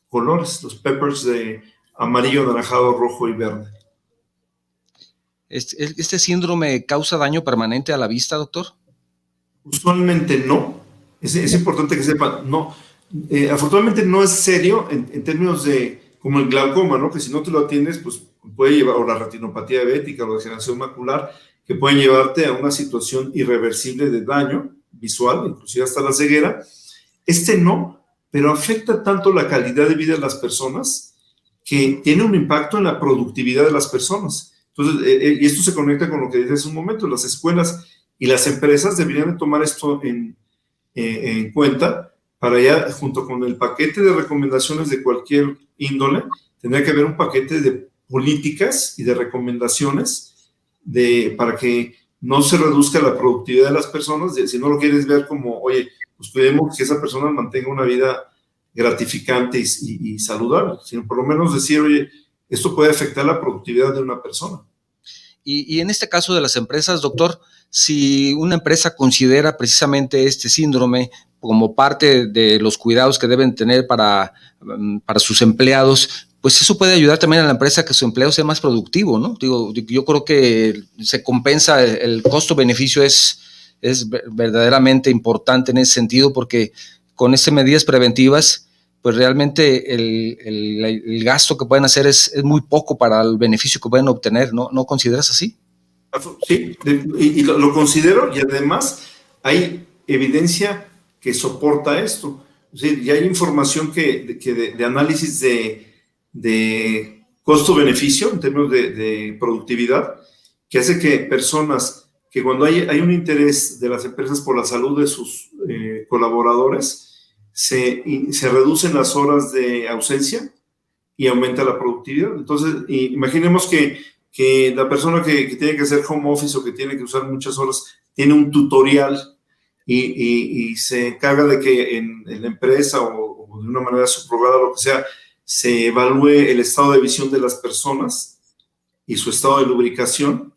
colores, los peppers de amarillo, anaranjado, rojo y verde. ¿Este síndrome causa daño permanente a la vista, doctor? Usualmente no. Es importante que sepan, no. Afortunadamente no es serio en términos de, como el glaucoma, ¿no? Que si no te lo atiendes, pues puede llevar, o la retinopatía diabética o la degeneración macular, que pueden llevarte a una situación irreversible de daño visual, inclusive hasta la ceguera. No, pero afecta tanto la calidad de vida de las personas que tiene un impacto en la productividad de las personas. Entonces, y esto se conecta con lo que dije hace un momento, las escuelas y las empresas deberían de tomar esto en cuenta para ya, junto con el paquete de recomendaciones de cualquier índole, tendría que haber un paquete de políticas y de recomendaciones para que no se reduzca la productividad de las personas, si no lo quieres ver como, oye, pues cuidemos que esa persona mantenga una vida gratificante y saludable, sino por lo menos decir, oye, esto puede afectar la productividad de una persona. Y en este caso de las empresas, doctor, si una empresa considera precisamente este síndrome como parte de los cuidados que deben tener para sus empleados, pues eso puede ayudar también a la empresa a que su empleo sea más productivo, ¿no? Yo creo que se compensa, el costo-beneficio es verdaderamente importante en ese sentido, porque con estas medidas preventivas, pues realmente el gasto que pueden hacer es muy poco para el beneficio que pueden obtener, ¿no? ¿No consideras así? Sí, y lo considero, y además hay evidencia que soporta esto. O sea, ya hay información de análisis de costo-beneficio en términos de productividad, que hace que personas que cuando hay un interés de las empresas por la salud de sus colaboradores, se reducen las horas de ausencia y aumenta la productividad. Entonces, imaginemos que la persona que tiene que hacer home office o que tiene que usar muchas horas tiene un tutorial y se encarga de que en la empresa o de una manera subrogada, lo que sea, se evalúe el estado de visión de las personas y su estado de lubricación.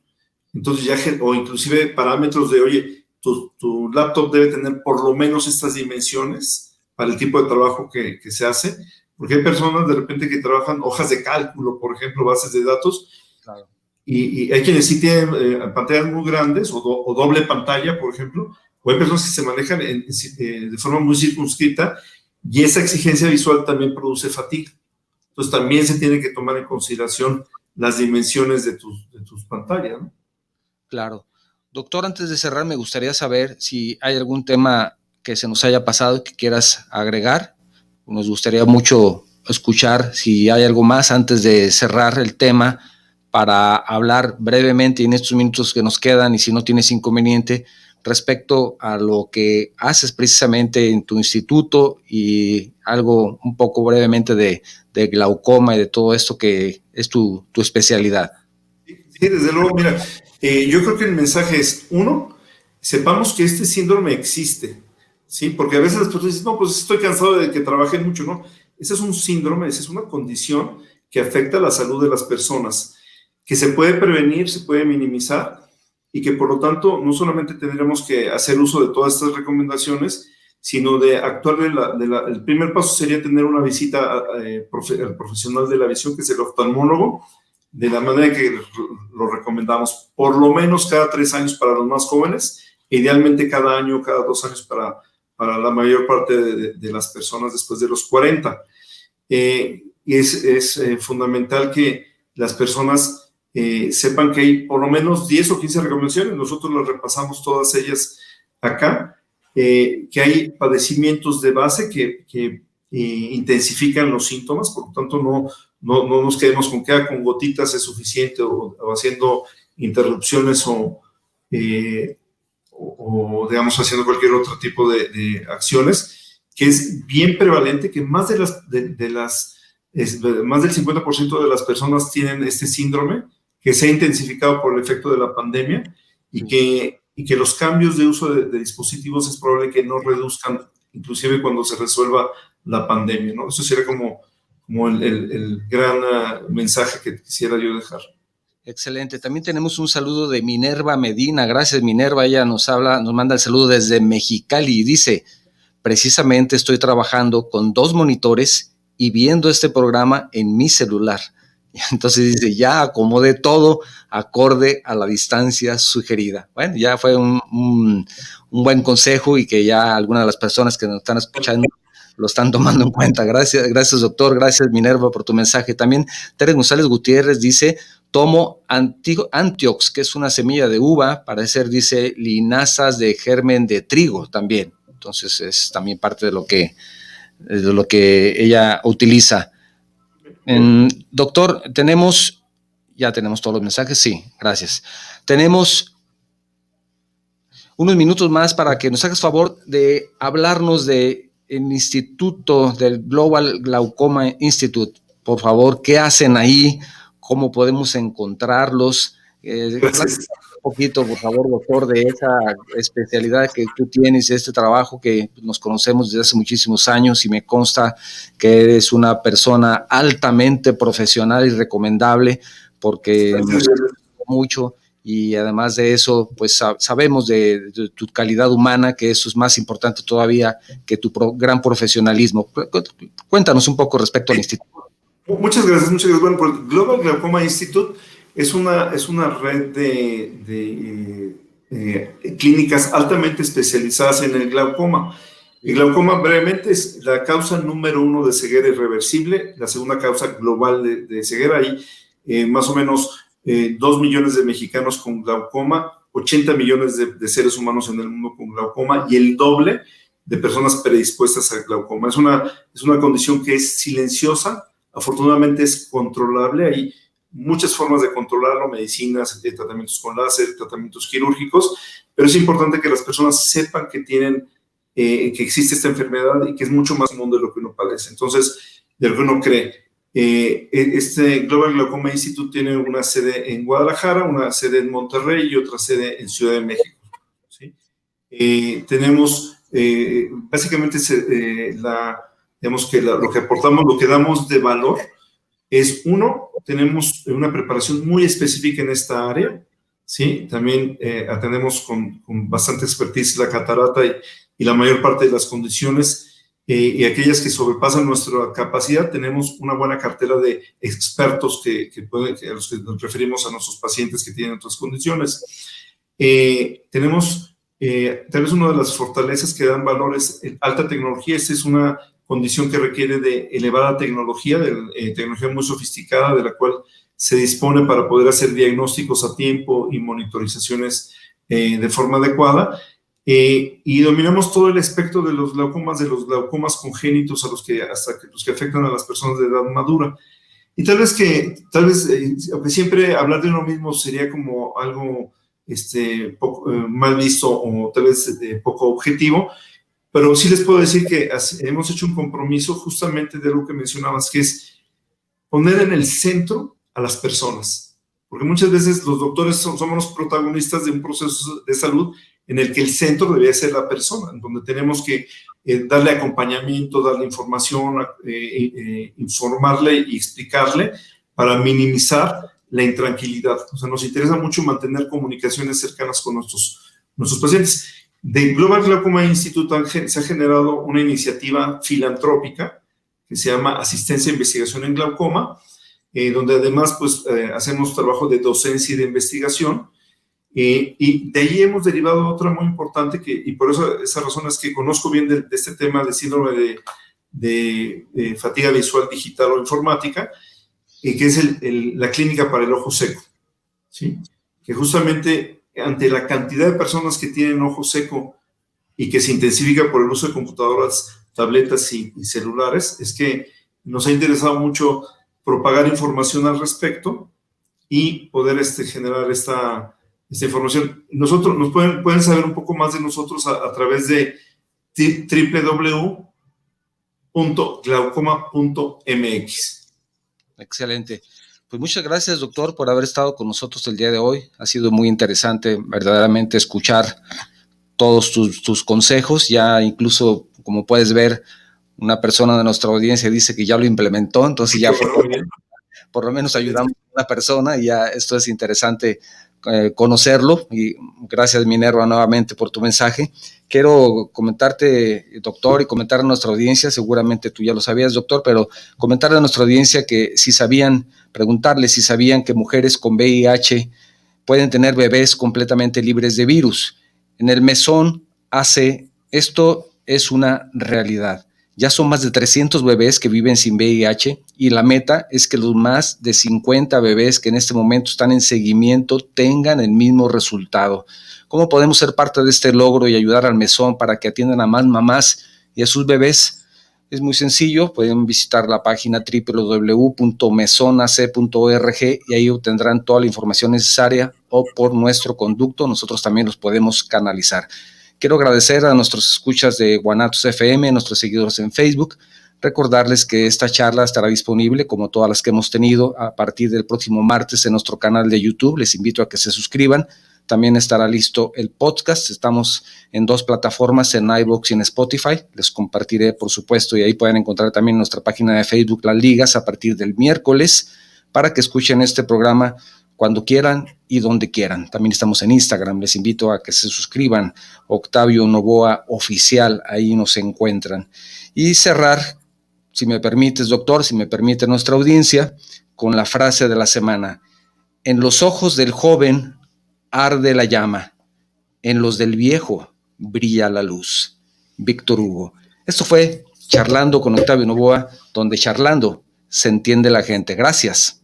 Entonces o inclusive parámetros de, oye, tu laptop debe tener por lo menos estas dimensiones para el tipo de trabajo que se hace, porque hay personas de repente que trabajan hojas de cálculo, por ejemplo, bases de datos, claro. Y hay quienes sí tienen pantallas muy grandes o doble pantalla, por ejemplo, o hay personas que se manejan de forma muy circunscrita y esa exigencia visual también produce fatiga. Entonces también se tiene que tomar en consideración las dimensiones de tus pantallas, ¿no? Claro. Doctor, antes de cerrar, me gustaría saber si hay algún tema que se nos haya pasado que quieras agregar. Nos gustaría mucho escuchar si hay algo más antes de cerrar el tema para hablar brevemente en estos minutos que nos quedan, y si no tienes inconveniente, respecto a lo que haces precisamente en tu instituto y algo un poco brevemente de glaucoma y de todo esto que es tu especialidad. Sí, desde luego, mira, yo creo que el mensaje es, uno, sepamos que este síndrome existe, ¿sí? Porque a veces las personas dicen, no, pues estoy cansado de que trabajen mucho, ¿no? Ese es un síndrome, esa es una condición que afecta la salud de las personas, que se puede prevenir, se puede minimizar, y que por lo tanto no solamente tendremos que hacer uso de todas estas recomendaciones, sino de actuar el primer paso sería tener una visita al profesional de la visión, que es el oftalmólogo, de la manera que lo recomendamos, por lo menos cada 3 años para los más jóvenes, idealmente cada año, cada 2 años para la mayor parte de las personas después de los 40. Y es fundamental que las personas sepan que hay por lo menos 10 o 15 recomendaciones, nosotros las repasamos todas ellas acá, que hay padecimientos de base que intensifican los síntomas, por lo tanto no nos quedemos con que con gotitas es suficiente o haciendo interrupciones o digamos haciendo cualquier otro tipo de acciones, que es bien prevalente, que más más del 50% de las personas tienen este síndrome, que se ha intensificado por el efecto de la pandemia y que los cambios de uso de dispositivos es probable que no reduzcan, inclusive cuando se resuelva la pandemia, ¿no? Eso sería como el gran mensaje que quisiera yo dejar. Excelente. También tenemos un saludo de Minerva Medina. Gracias, Minerva. Ella nos manda el saludo desde Mexicali y dice: precisamente estoy trabajando con 2 monitores y viendo este programa en mi celular. Entonces dice, ya acomodé todo acorde a la distancia sugerida. Bueno, ya fue un buen consejo y que ya algunas de las personas que nos están escuchando lo están tomando en cuenta. Gracias, doctor. Gracias, Minerva, por tu mensaje. También Tere González Gutiérrez dice: tomo Antiox, que es una semilla de uva, parece, dice, linazas de germen de trigo también. Entonces es también parte de lo que ella utiliza. Doctor, ya tenemos todos los mensajes. Sí, gracias. Tenemos unos minutos más para que nos hagas favor de hablarnos del instituto, del Global Glaucoma Institute. Por favor, ¿qué hacen ahí? ¿Cómo podemos encontrarlos? Un poquito, por favor, doctor, de esa especialidad que tú tienes, de este trabajo que nos conocemos desde hace muchísimos años y me consta que eres una persona altamente profesional y recomendable porque nos ayuda mucho y además de eso, pues sabemos de tu calidad humana, que eso es más importante todavía que tu gran profesionalismo. Cuéntanos un poco respecto al instituto. Muchas gracias. Bueno, pues Global Glaucoma Institute es una red de clínicas altamente especializadas en el glaucoma. El glaucoma, brevemente, es la causa número 1 de ceguera irreversible, la segunda causa global de ceguera. Hay más o menos 2 millones de mexicanos con glaucoma, 80 millones de seres humanos en el mundo con glaucoma y el doble de personas predispuestas al glaucoma. Es una condición que es silenciosa, afortunadamente es controlable. Hay muchas formas de controlarlo, medicinas, tratamientos con láser, tratamientos quirúrgicos, pero es importante que las personas sepan que que existe esta enfermedad y que es mucho más común de lo que uno padece, entonces, de lo que uno cree. Este Global Glaucoma Institute tiene una sede en Guadalajara, una sede en Monterrey y otra sede en Ciudad de México, ¿sí? Tenemos, básicamente, digamos que lo que aportamos, lo que damos de valor es, tenemos una preparación muy específica en esta área, ¿sí? También atendemos con bastante expertise la catarata y la mayor parte de las condiciones y aquellas que sobrepasan nuestra capacidad. Tenemos una buena cartera de expertos a los que nos referimos a nuestros pacientes que tienen otras condiciones. Tenemos, tal vez una de las fortalezas que dan valor es alta tecnología. Esta es una condición que requiere de elevada tecnología, tecnología muy sofisticada, de la cual se dispone para poder hacer diagnósticos a tiempo y monitorizaciones de forma adecuada. Y dominamos todo el espectro de los glaucomas congénitos hasta los que afectan a las personas de edad madura. Y tal vez, aunque siempre hablar de uno mismo sería como algo mal visto o tal vez poco objetivo, pero sí les puedo decir que hemos hecho un compromiso justamente de lo que mencionabas, que es poner en el centro a las personas. Porque muchas veces los doctores somos los protagonistas de un proceso de salud en el que el centro debería ser la persona, en donde tenemos que darle acompañamiento, darle información, informarle y explicarle para minimizar la intranquilidad. O sea, nos interesa mucho mantener comunicaciones cercanas con nuestros pacientes. De Global Glaucoma Institute se ha generado una iniciativa filantrópica que se llama Asistencia a Investigación en Glaucoma, donde además pues, hacemos trabajo de docencia y de investigación. Y de ahí hemos derivado otra muy importante, y por eso esa razón es que conozco bien de este tema de síndrome de fatiga visual digital o informática, que es la clínica para el ojo seco, ¿sí? Que justamente ante la cantidad de personas que tienen ojo seco y que se intensifica por el uso de computadoras, tabletas y celulares, es que nos ha interesado mucho propagar información al respecto y poder generar esta información. Nosotros pueden saber un poco más de nosotros a través de www.glaucoma.mx. Excelente. Pues muchas gracias, doctor, por haber estado con nosotros el día de hoy. Ha sido muy interesante verdaderamente escuchar todos tus consejos. Ya incluso, como puedes ver, una persona de nuestra audiencia dice que ya lo implementó, entonces ya por lo menos ayudamos a una persona y ya esto es interesante conocerlo. Y gracias, Minerva, nuevamente por tu mensaje. Quiero comentarte, doctor, y comentar a nuestra audiencia, seguramente tú ya lo sabías, doctor, pero comentarle a nuestra audiencia que preguntarles si sabían que mujeres con VIH pueden tener bebés completamente libres de virus. En el Mesón esto es una realidad. Ya son más de 300 bebés que viven sin VIH y la meta es que los más de 50 bebés que en este momento están en seguimiento tengan el mismo resultado. ¿Cómo podemos ser parte de este logro y ayudar al Mesón para que atiendan a más mamás y a sus bebés? Es muy sencillo, pueden visitar la página www.mesonac.org y ahí obtendrán toda la información necesaria, o por nuestro conducto nosotros también los podemos canalizar. Quiero agradecer a nuestros escuchas de Guanatos FM, a nuestros seguidores en Facebook, recordarles que esta charla estará disponible, como todas las que hemos tenido, a partir del próximo martes en nuestro canal de YouTube. Les invito a que se suscriban. También estará listo el podcast. Estamos en 2 plataformas, en iVoox y en Spotify. Les compartiré, por supuesto, y ahí pueden encontrar también en nuestra página de Facebook las ligas a partir del miércoles para que escuchen este programa cuando quieran y donde quieran. También estamos en Instagram. Les invito a que se suscriban. Octavio Novoa Oficial, ahí nos encuentran. Y cerrar, si me permites, doctor, si me permite nuestra audiencia, con la frase de la semana. En los ojos del joven arde la llama, en los del viejo brilla la luz. Víctor Hugo. Esto fue Charlando con Octavio Novoa, donde charlando se entiende la gente. Gracias.